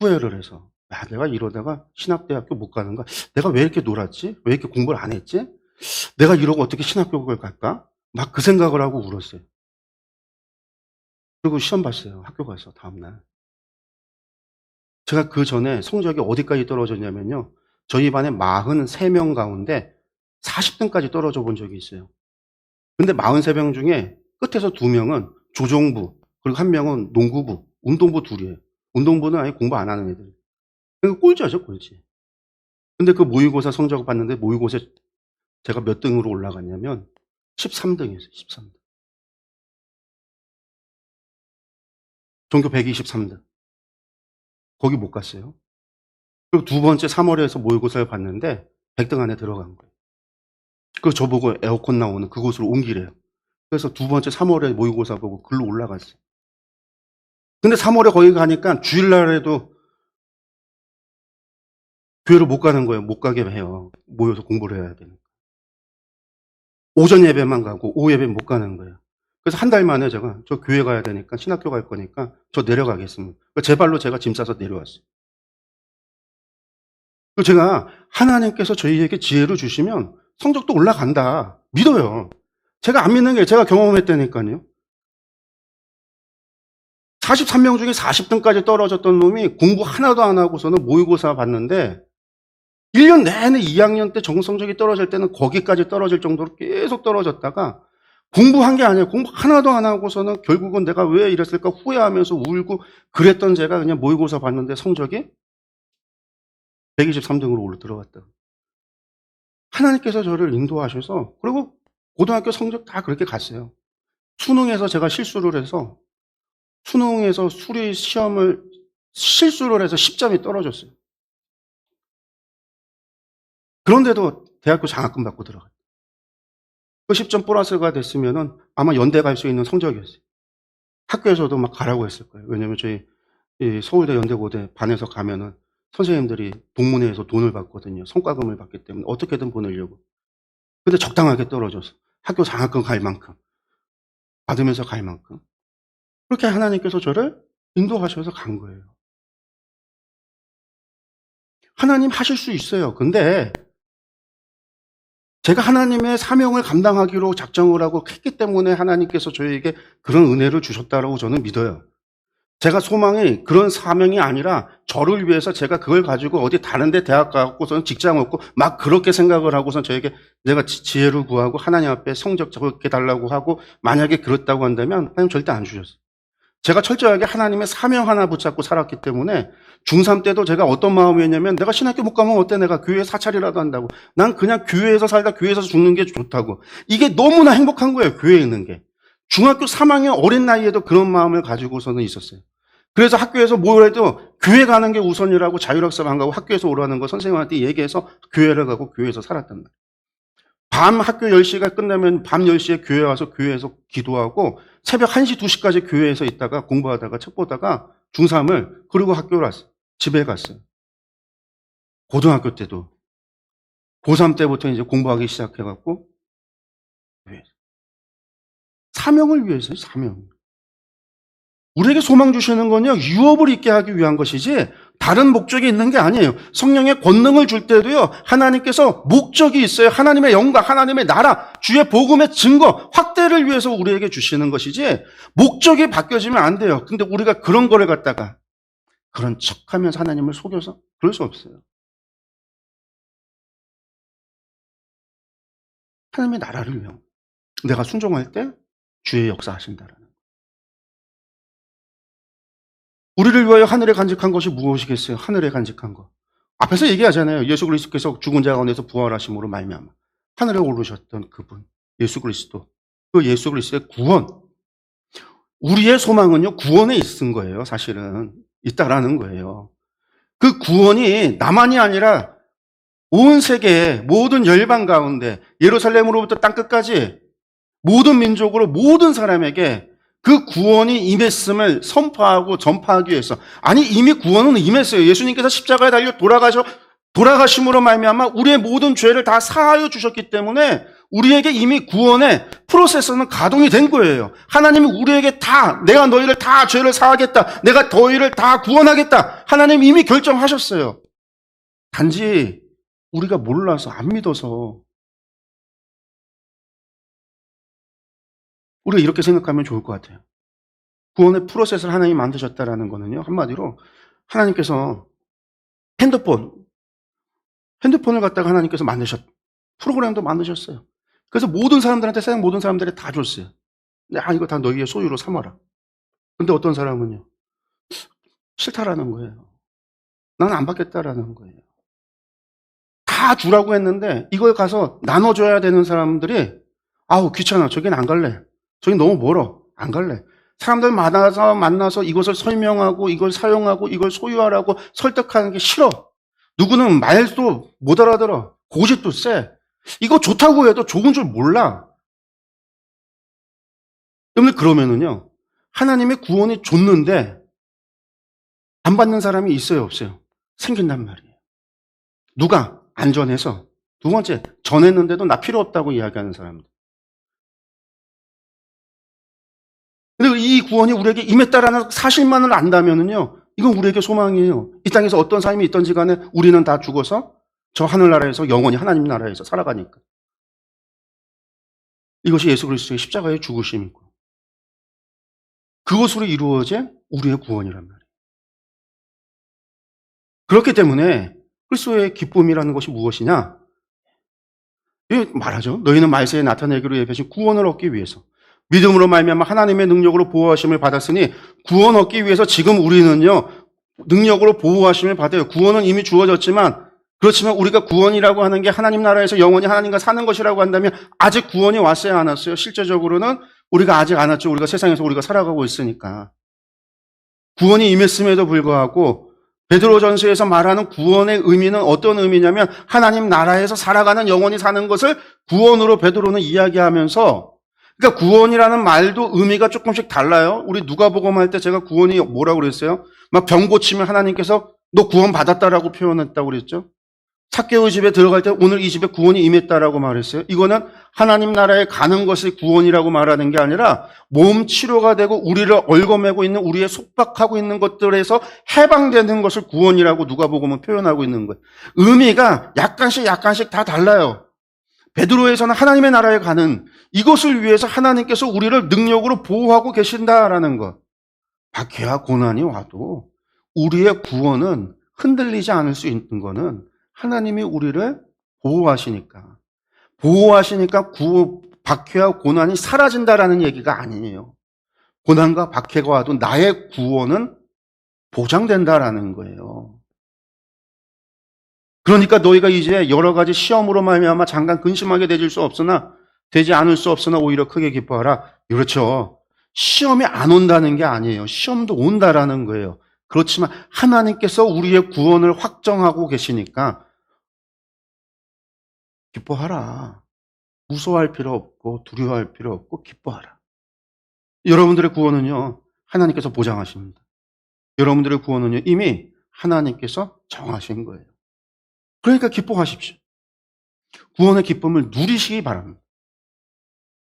후회를 해서. 야, 내가 이러다가 신학대학교 못 가는가? 내가 왜 이렇게 놀았지? 왜 이렇게 공부를 안 했지? 내가 이러고 어떻게 신학교를 갈까? 막 그 생각을 하고 울었어요. 그리고 시험 봤어요. 학교 가서 다음날. 제가 그 전에 성적이 어디까지 떨어졌냐면요. 저희 반에 43명 가운데 40등까지 떨어져 본 적이 있어요. 근데 43명 중에 끝에서 2명은 조정부, 그리고 1명은 농구부, 운동부 둘이에요. 운동부는 아예 공부 안 하는 애들. 그러니까 꼴찌죠, 꼴찌. 근데 그 모의고사 성적을 봤는데 모의고사 제가 몇 등으로 올라갔냐면 13등이었어요. 13등. 전교 123등. 거기 못 갔어요. 그리고 두 번째 3월에 서 모의고사를 봤는데 100등 안에 들어간 거예요. 그 저보고 에어컨 나오는 그곳으로 옮기래요. 그래서 두 번째 3월에 모의고사 보고 글로 올라갔어요. 근데 3월에 거기 가니까 주일날에도 교회를 못 가는 거예요. 못 가게 해요. 모여서 공부를 해야 되니까. 오전 예배만 가고 오후 예배 못 가는 거예요. 그래서 한 달 만에 제가 저 교회 가야 되니까 신학교 갈 거니까 저 내려가겠습니다. 제 발로 제가 짐 싸서 내려왔어요. 그리고 제가 하나님께서 저희에게 지혜를 주시면 성적도 올라간다. 믿어요. 제가 안 믿는 게 제가 경험했다니까요. 43명 중에 40등까지 떨어졌던 놈이 공부 하나도 안 하고서는 모의고사 봤는데 1년 내내 2학년 때 정성적이 떨어질 때는 거기까지 떨어질 정도로 계속 떨어졌다가 공부한 게 아니에요. 공부 하나도 안 하고서는 결국은 내가 왜 이랬을까 후회하면서 울고 그랬던 제가 그냥 모의고사 봤는데 성적이 123등으로 올라 들어갔다. 하나님께서 저를 인도하셔서 그리고 고등학교 성적 다 그렇게 갔어요. 수능에서 제가 실수를 해서 수능에서 수리 시험을 실수를 해서 10점이 떨어졌어요. 그런데도 대학교 장학금 받고 들어갔어요. 그 10점 플러스가 됐으면은 아마 연대 갈 수 있는 성적이었어요. 학교에서도 막 가라고 했을 거예요. 왜냐면 저희 이 서울대 연대고대 반에서 가면은 선생님들이 동문회에서 돈을 받거든요. 성과금을 받기 때문에 어떻게든 보내려고. 근데 적당하게 떨어져서 학교 장학금 갈 만큼 받으면서 갈 만큼 그렇게 하나님께서 저를 인도하셔서 간 거예요. 하나님 하실 수 있어요. 근데 제가 하나님의 사명을 감당하기로 작정을 하고 했기 때문에 하나님께서 저에게 그런 은혜를 주셨다라고 저는 믿어요. 제가 소망이 그런 사명이 아니라 저를 위해서 제가 그걸 가지고 어디 다른 데 대학 가고서는 직장 얻고 막 그렇게 생각을 하고선 저에게 내가 지혜를 구하고 하나님 앞에 성적 적게 달라고 하고 만약에 그렇다고 한다면 하나님 절대 안 주셨어요. 제가 철저하게 하나님의 사명 하나 붙잡고 살았기 때문에 중3 때도 제가 어떤 마음이었냐면 내가 신학교 못 가면 어때? 내가 교회 사찰이라도 한다고. 난 그냥 교회에서 살다 교회에서 죽는 게 좋다고. 이게 너무나 행복한 거예요. 교회에 있는 게. 중학교 3학년 어린 나이에도 그런 마음을 가지고서는 있었어요. 그래서 학교에서 뭘 해도 교회 가는 게 우선이라고 자율학습 안 가고 학교에서 오라는 거 선생님한테 얘기해서 교회를 가고 교회에서 살았단 말이에요. 밤 학교 10시가 끝나면 밤 10시에 교회 와서 교회에서 기도하고 새벽 1시, 2시까지 교회에서 있다가 공부하다가 책 보다가 중3을 그리고 학교를 왔어요. 집에 갔어요. 고등학교 때도. 고3 때부터 이제 공부하기 시작해갖고 사명을 위해서요, 사명. 우리에게 소망 주시는 건요, 유업을 있게 하기 위한 것이지 다른 목적이 있는 게 아니에요. 성령의 권능을 줄 때도요, 하나님께서 목적이 있어요. 하나님의 영광, 하나님의 나라, 주의 복음의 증거, 확대를 위해서 우리에게 주시는 것이지 목적이 바뀌어지면 안 돼요. 근데 우리가 그런 거를 갖다가 그런 척하면서 하나님을 속여서 그럴 수 없어요. 하나님의 나라를 위한 내가 순종할 때 주의 역사하신다라는 우리를 위하여 하늘에 간직한 것이 무엇이겠어요? 하늘에 간직한 것. 앞에서 얘기하잖아요. 예수 그리스도께서 죽은 자 가운데서 부활하심으로 말미암아 하늘에 오르셨던 그분, 예수 그리스도. 그 예수 그리스도의 구원. 우리의 소망은요, 구원에 있은 거예요. 사실은 있다라는 거예요. 그 구원이 나만이 아니라 온 세계의 모든 열방 가운데 예루살렘으로부터 땅끝까지 모든 민족으로 모든 사람에게 그 구원이 임했음을 선포하고 전파하기 위해서. 아니, 이미 구원은 임했어요. 예수님께서 십자가에 달려 돌아가심으로 말미암아 우리의 모든 죄를 다 사하여 주셨기 때문에 우리에게 이미 구원의 프로세스는 가동이 된 거예요. 하나님이 우리에게 다 내가 너희를 다 죄를 사하겠다. 내가 너희를 다 구원하겠다. 하나님 이미 결정하셨어요. 단지 우리가 몰라서 안 믿어서 우리가 이렇게 생각하면 좋을 것 같아요. 구원의 프로세스를 하나님이 만드셨다라는 거는요, 한마디로 하나님께서 핸드폰을 갖다가 하나님께서 프로그램도 만드셨어요. 그래서 모든 사람들한테, 세상 모든 사람들이 다 줬어요. 근데 이거 다 너희의 소유로 삼아라. 근데 어떤 사람은요, 싫다라는 거예요. 나는 안 받겠다라는 거예요. 다 주라고 했는데 이걸 가서 나눠줘야 되는 사람들이 귀찮아. 저긴 안 갈래. 저긴 너무 멀어. 안 갈래. 사람들 만나서 이것을 설명하고 이걸 사용하고 이걸 소유하라고 설득하는 게 싫어. 누구는 말도 못 알아들어. 고집도 세. 이거 좋다고 해도 좋은 줄 몰라. 여러분들 그러면은요, 하나님의 구원이 줬는데 안 받는 사람이 있어요, 없어요? 생긴단 말이에요. 누가? 안전해서. 두 번째, 전했는데도 나 필요 없다고 이야기하는 사람들. 근데 이 구원이 우리에게 임했다라는 사실만을 안다면은요, 이건 우리에게 소망이에요. 이 땅에서 어떤 삶이 있든지 간에 우리는 다 죽어서 저 하늘나라에서 영원히 하나님 나라에서 살아가니까. 이것이 예수 그리스도의 십자가의 죽으심이고 그것으로 이루어진 우리의 구원이란 말이에요. 그렇기 때문에 그리스도의 기쁨이라는 것이 무엇이냐? 말하죠. 너희는 말세에 나타내기로 예배하신 구원을 얻기 위해서 믿음으로 말미암아 하나님의 능력으로 보호하심을 받았으니 구원 얻기 위해서 지금 우리는요 능력으로 보호하심을 받아요. 구원은 이미 주어졌지만 그렇지만 우리가 구원이라고 하는 게 하나님 나라에서 영원히 하나님과 사는 것이라고 한다면 아직 구원이 왔어요, 안 왔어요? 실제적으로는 우리가 아직 안 왔죠. 우리가 세상에서 우리가 살아가고 있으니까. 구원이 임했음에도 불구하고 베드로전서에서 말하는 구원의 의미는 어떤 의미냐면 하나님 나라에서 살아가는 영원히 사는 것을 구원으로 베드로는 이야기하면서, 그러니까 구원이라는 말도 의미가 조금씩 달라요. 우리 누가복음 할 때 제가 구원이 뭐라고 그랬어요? 막 병 고치면 하나님께서 너 구원 받았다라고 표현했다고 그랬죠. 삭개오의 집에 들어갈 때 오늘 이 집에 구원이 임했다라고 말했어요. 이거는 하나님 나라에 가는 것이 구원이라고 말하는 게 아니라 몸 치료가 되고 우리를 얽어매고 있는 우리의 속박하고 있는 것들에서 해방되는 것을 구원이라고 누가복음은 표현하고 있는 거예요. 의미가 약간씩 다 달라요. 베드로에서는 하나님의 나라에 가는 이것을 위해서 하나님께서 우리를 능력으로 보호하고 계신다라는 것. 박해와 고난이 와도 우리의 구원은 흔들리지 않을 수 있는 것은 하나님이 우리를 보호하시니까 박해와 고난이 사라진다라는 얘기가 아니에요. 고난과 박해가 와도 나의 구원은 보장된다라는 거예요. 그러니까 너희가 이제 여러 가지 시험으로 말미암아 잠깐 근심하게 되지 않을 수 없으나 오히려 크게 기뻐하라. 그렇죠. 시험이 안 온다는 게 아니에요. 시험도 온다라는 거예요. 그렇지만 하나님께서 우리의 구원을 확정하고 계시니까 기뻐하라. 무서워할 필요 없고 두려워할 필요 없고 기뻐하라. 여러분들의 구원은요, 하나님께서 보장하십니다. 여러분들의 구원은요, 이미 하나님께서 정하신 거예요. 그러니까 기뻐하십시오. 구원의 기쁨을 누리시기 바랍니다.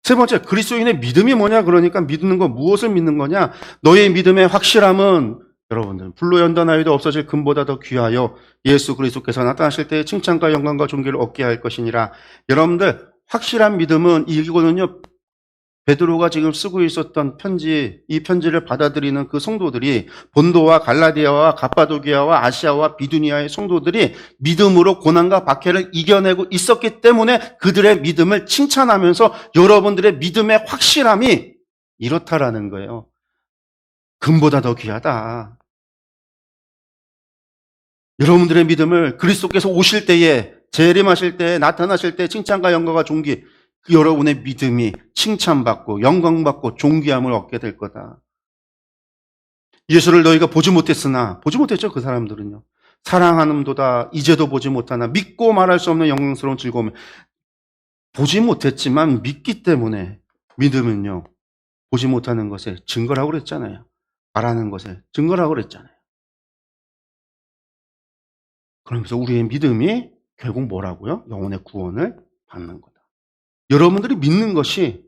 세 번째, 그리스도인의 믿음이 뭐냐? 그러니까 믿는 거, 무엇을 믿는 거냐? 너의 믿음의 확실함은 여러분들 불로 연단하여도 없어질 금보다 더 귀하여 예수 그리스도께서 나타나실 때 칭찬과 영광과 존귀를 얻게 할 것이니라. 여러분들 확실한 믿음은 이거는요, 베드로가 지금 쓰고 있었던 편지, 이 편지를 받아들이는 그 성도들이 본도와 갈라디아와 갑바도기아와 아시아와 비두니아의 성도들이 믿음으로 고난과 박해를 이겨내고 있었기 때문에 그들의 믿음을 칭찬하면서 여러분들의 믿음의 확실함이 이렇다라는 거예요. 금보다 더 귀하다. 여러분들의 믿음을 그리스도께서 오실 때에, 재림하실 때에, 나타나실 때 칭찬과 영광과 존귀, 그 여러분의 믿음이 칭찬받고 영광받고 존귀함을 얻게 될 거다. 예수를 너희가 보지 못했으나, 보지 못했죠, 그 사람들은요. 사랑하는도다 이제도 보지 못하나 믿고 말할 수 없는 영광스러운 즐거움. 보지 못했지만 믿기 때문에 믿음은요, 보지 못하는 것에 증거라고 그랬잖아요. 말하는 것에 증거라고 그랬잖아요. 그러면서 우리의 믿음이 결국 뭐라고요? 영혼의 구원을 받는 거다. 여러분들이 믿는 것이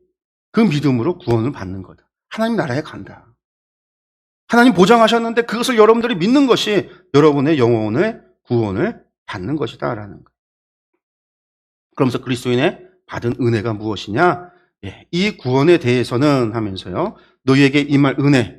그 믿음으로 구원을 받는 거다. 하나님 나라에 간다. 하나님 보장하셨는데 그것을 여러분들이 믿는 것이 여러분의 영혼의 구원을 받는 것이다라는 거예요. 그러면서 그리스도인의 받은 은혜가 무엇이냐? 이 구원에 대해서는 하면서요, 너희에게 임할 은혜.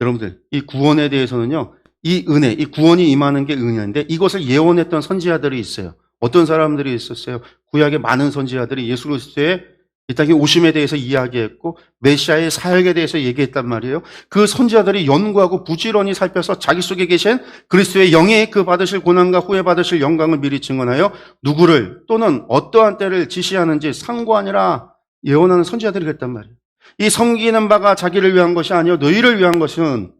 여러분들, 이 구원에 대해서는요, 이 은혜, 이 구원이 임하는 게 은혜인데 이것을 예언했던 선지자들이 있어요. 어떤 사람들이 있었어요? 구약의 많은 선지자들이 예수 그리스도의 이 땅에 오심에 대해서 이야기했고 메시아의 사역에 대해서 얘기했단 말이에요. 그 선지자들이 연구하고 부지런히 살펴서 자기 속에 계신 그리스도의 영이 그 받으실 고난과 후에 받으실 영광을 미리 증언하여 누구를 또는 어떠한 때를 지시하는지 상고하니라 예언하는 선지자들이 그랬단 말이에요. 이 섬기는 바가 자기를 위한 것이 아니요 너희를 위한 것은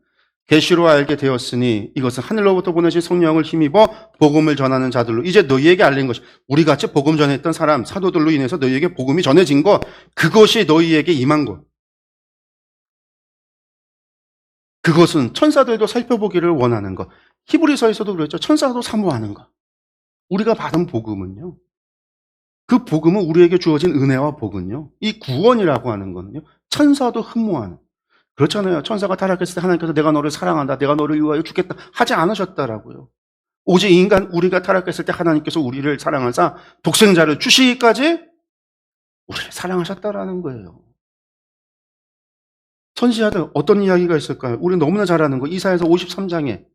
계시로 알게 되었으니 이것은 하늘로부터 보내신 성령을 힘입어 복음을 전하는 자들로 이제 너희에게 알린 것이, 우리같이 복음 전했던 사람 사도들로 인해서 너희에게 복음이 전해진 것, 그것이 너희에게 임한 것. 그것은 천사들도 살펴보기를 원하는 것. 히브리서에서도 그랬죠. 천사도 사모하는 것. 우리가 받은 복음은요, 그 복음은 우리에게 주어진 은혜와 복은요, 이 구원이라고 하는 거는요, 천사도 흠모하는. 그렇잖아요. 천사가 타락했을 때 하나님께서 내가 너를 사랑한다, 내가 너를 위하여 죽겠다 하지 않으셨다라고요. 오직 인간 우리가 타락했을 때 하나님께서 우리를 사랑하사 독생자를 주시기까지 우리를 사랑하셨다라는 거예요. 선지자들 어떤 이야기가 있을까요? 우리 너무나 잘 아는 거 이사야서 53장에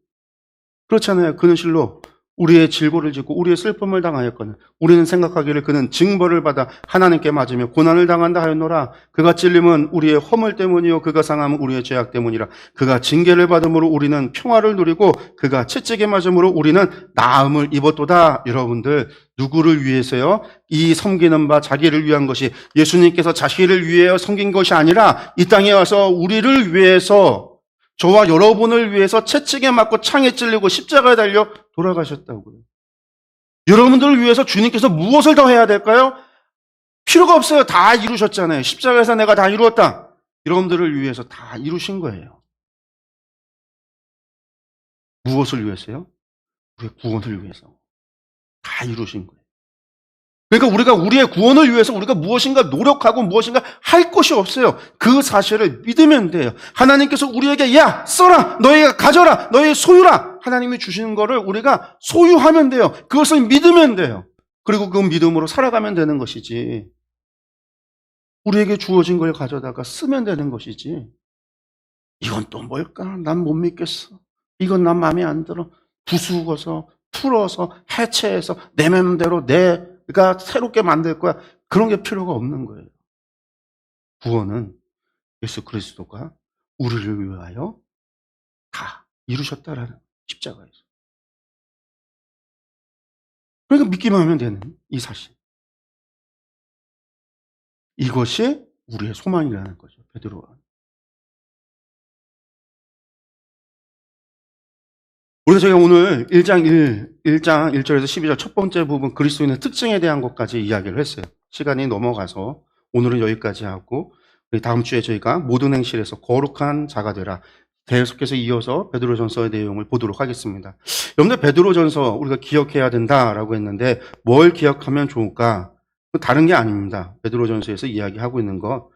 그렇잖아요. 그는 실로 우리의 질고를 짓고 우리의 슬픔을 당하였거늘 우리는 생각하기를 그는 징벌을 받아 하나님께 맞으며 고난을 당한다 하였노라. 그가 찔림은 우리의 허물 때문이요 그가 상함은 우리의 죄악 때문이라. 그가 징계를 받음으로 우리는 평화를 누리고 그가 채찍에 맞음으로 우리는 나음을 입었도다. 여러분들, 누구를 위해서요? 이 섬기는 바 자기를 위한 것이, 예수님께서 자신을 위하여 섬긴 것이 아니라 이 땅에 와서 우리를 위해서 저와 여러분을 위해서 채찍에 맞고 창에 찔리고 십자가에 달려 돌아가셨다고요. 여러분들을 위해서 주님께서 무엇을 더 해야 될까요? 필요가 없어요. 다 이루셨잖아요. 십자가에서 내가 다 이루었다. 여러분들을 위해서 다 이루신 거예요. 무엇을 위해서요? 우리의 구원을 위해서. 다 이루신 거예요. 그러니까 우리가 우리의 구원을 위해서 우리가 무엇인가 노력하고 무엇인가 할 것이 없어요. 그 사실을 믿으면 돼요. 하나님께서 우리에게 야 써라 너희가 가져라 너희 소유라 하나님이 주시는 거를 우리가 소유하면 돼요. 그것을 믿으면 돼요. 그리고 그 믿음으로 살아가면 되는 것이지 우리에게 주어진 걸 가져다가 쓰면 되는 것이지 이건 또 뭘까? 난 못 믿겠어. 이건 난 마음에 안 들어. 부수고서 풀어서 해체해서 내 맘대로 내가 새롭게 만들 거야. 그런 게 필요가 없는 거예요. 구원은 예수 그리스도가 우리를 위하여 다 이루셨다라는 십자가에서. 그러니까 믿기만 하면 되는 이 사실. 이것이 우리의 소망이라는 거죠. 베드로가. 우리가 저희가 오늘 1장 1절에서 12절 첫 번째 부분 그리스도인의 특징에 대한 것까지 이야기를 했어요. 시간이 넘어가서 오늘은 여기까지 하고 다음 주에 저희가 모든 행실에서 거룩한 자가 되라. 계속해서 이어서 베드로전서의 내용을 보도록 하겠습니다. 여러분들 베드로전서 우리가 기억해야 된다라고 했는데 뭘 기억하면 좋을까? 다른 게 아닙니다. 베드로전서에서 이야기하고 있는 거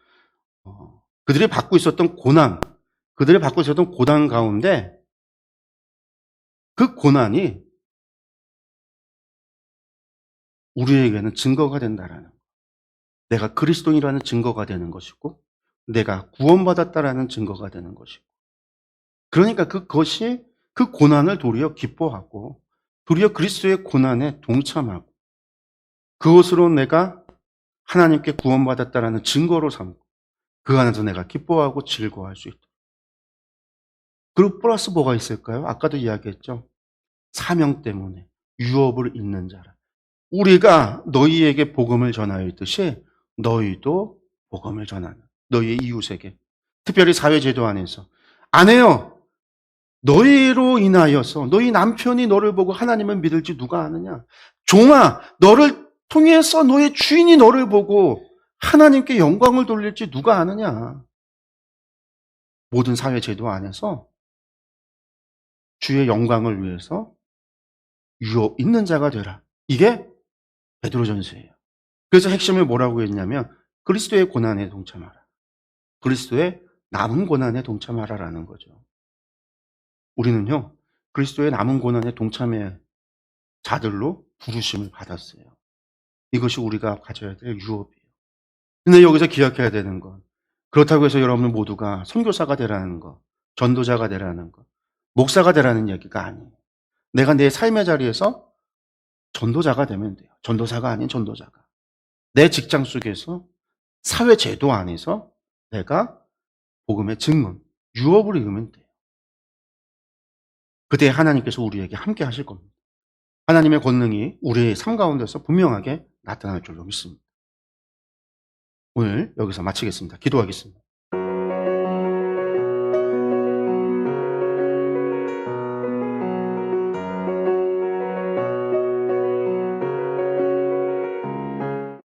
그들이 받고 있었던 고난, 그들이 받고 있었던 고난 가운데 그 고난이 우리에게는 증거가 된다라는 거. 내가 그리스도인이라는 증거가 되는 것이고 내가 구원받았다라는 증거가 되는 것이고 그러니까 그것이 그 고난을 도리어 기뻐하고 도리어 그리스도의 고난에 동참하고 그것으로 내가 하나님께 구원받았다라는 증거로 삼고 그 안에서 내가 기뻐하고 즐거워할 수 있도록. 그리고 플러스 뭐가 있을까요? 아까도 이야기했죠. 사명 때문에 유업을 잇는 자라. 우리가 너희에게 복음을 전하였듯이 너희도 복음을 전하는 너희의 이웃에게 특별히 사회제도 안에서 아내여 너희로 인하여서 너희 남편이 너를 보고 하나님을 믿을지 누가 아느냐 종아 너를 통해서 너의 주인이 너를 보고 하나님께 영광을 돌릴지 누가 아느냐 모든 사회제도 안에서 주의 영광을 위해서 유업 있는 자가 되라 이게 베드로전서예요. 그래서 핵심을 뭐라고 했냐면 그리스도의 고난에 동참하라. 그리스도의 남은 고난에 동참하라라는 거죠. 우리는요. 그리스도의 남은 고난에 동참의 자들로 부르심을 받았어요. 이것이 우리가 가져야 될 유업이에요. 근데 여기서 기억해야 되는 건 그렇다고 해서 여러분 모두가 선교사가 되라는 거, 전도자가 되라는 거, 목사가 되라는 얘기가 아니에요. 내가 내 삶의 자리에서 전도자가 되면 돼요. 전도사가 아닌 전도자가. 내 직장 속에서 사회 제도 안에서 내가 복음의 증언, 유업을 이루면 돼요. 그때 하나님께서 우리에게 함께 하실 겁니다. 하나님의 권능이 우리의 삶 가운데서 분명하게 나타날 줄로 믿습니다. 오늘 여기서 마치겠습니다. 기도하겠습니다.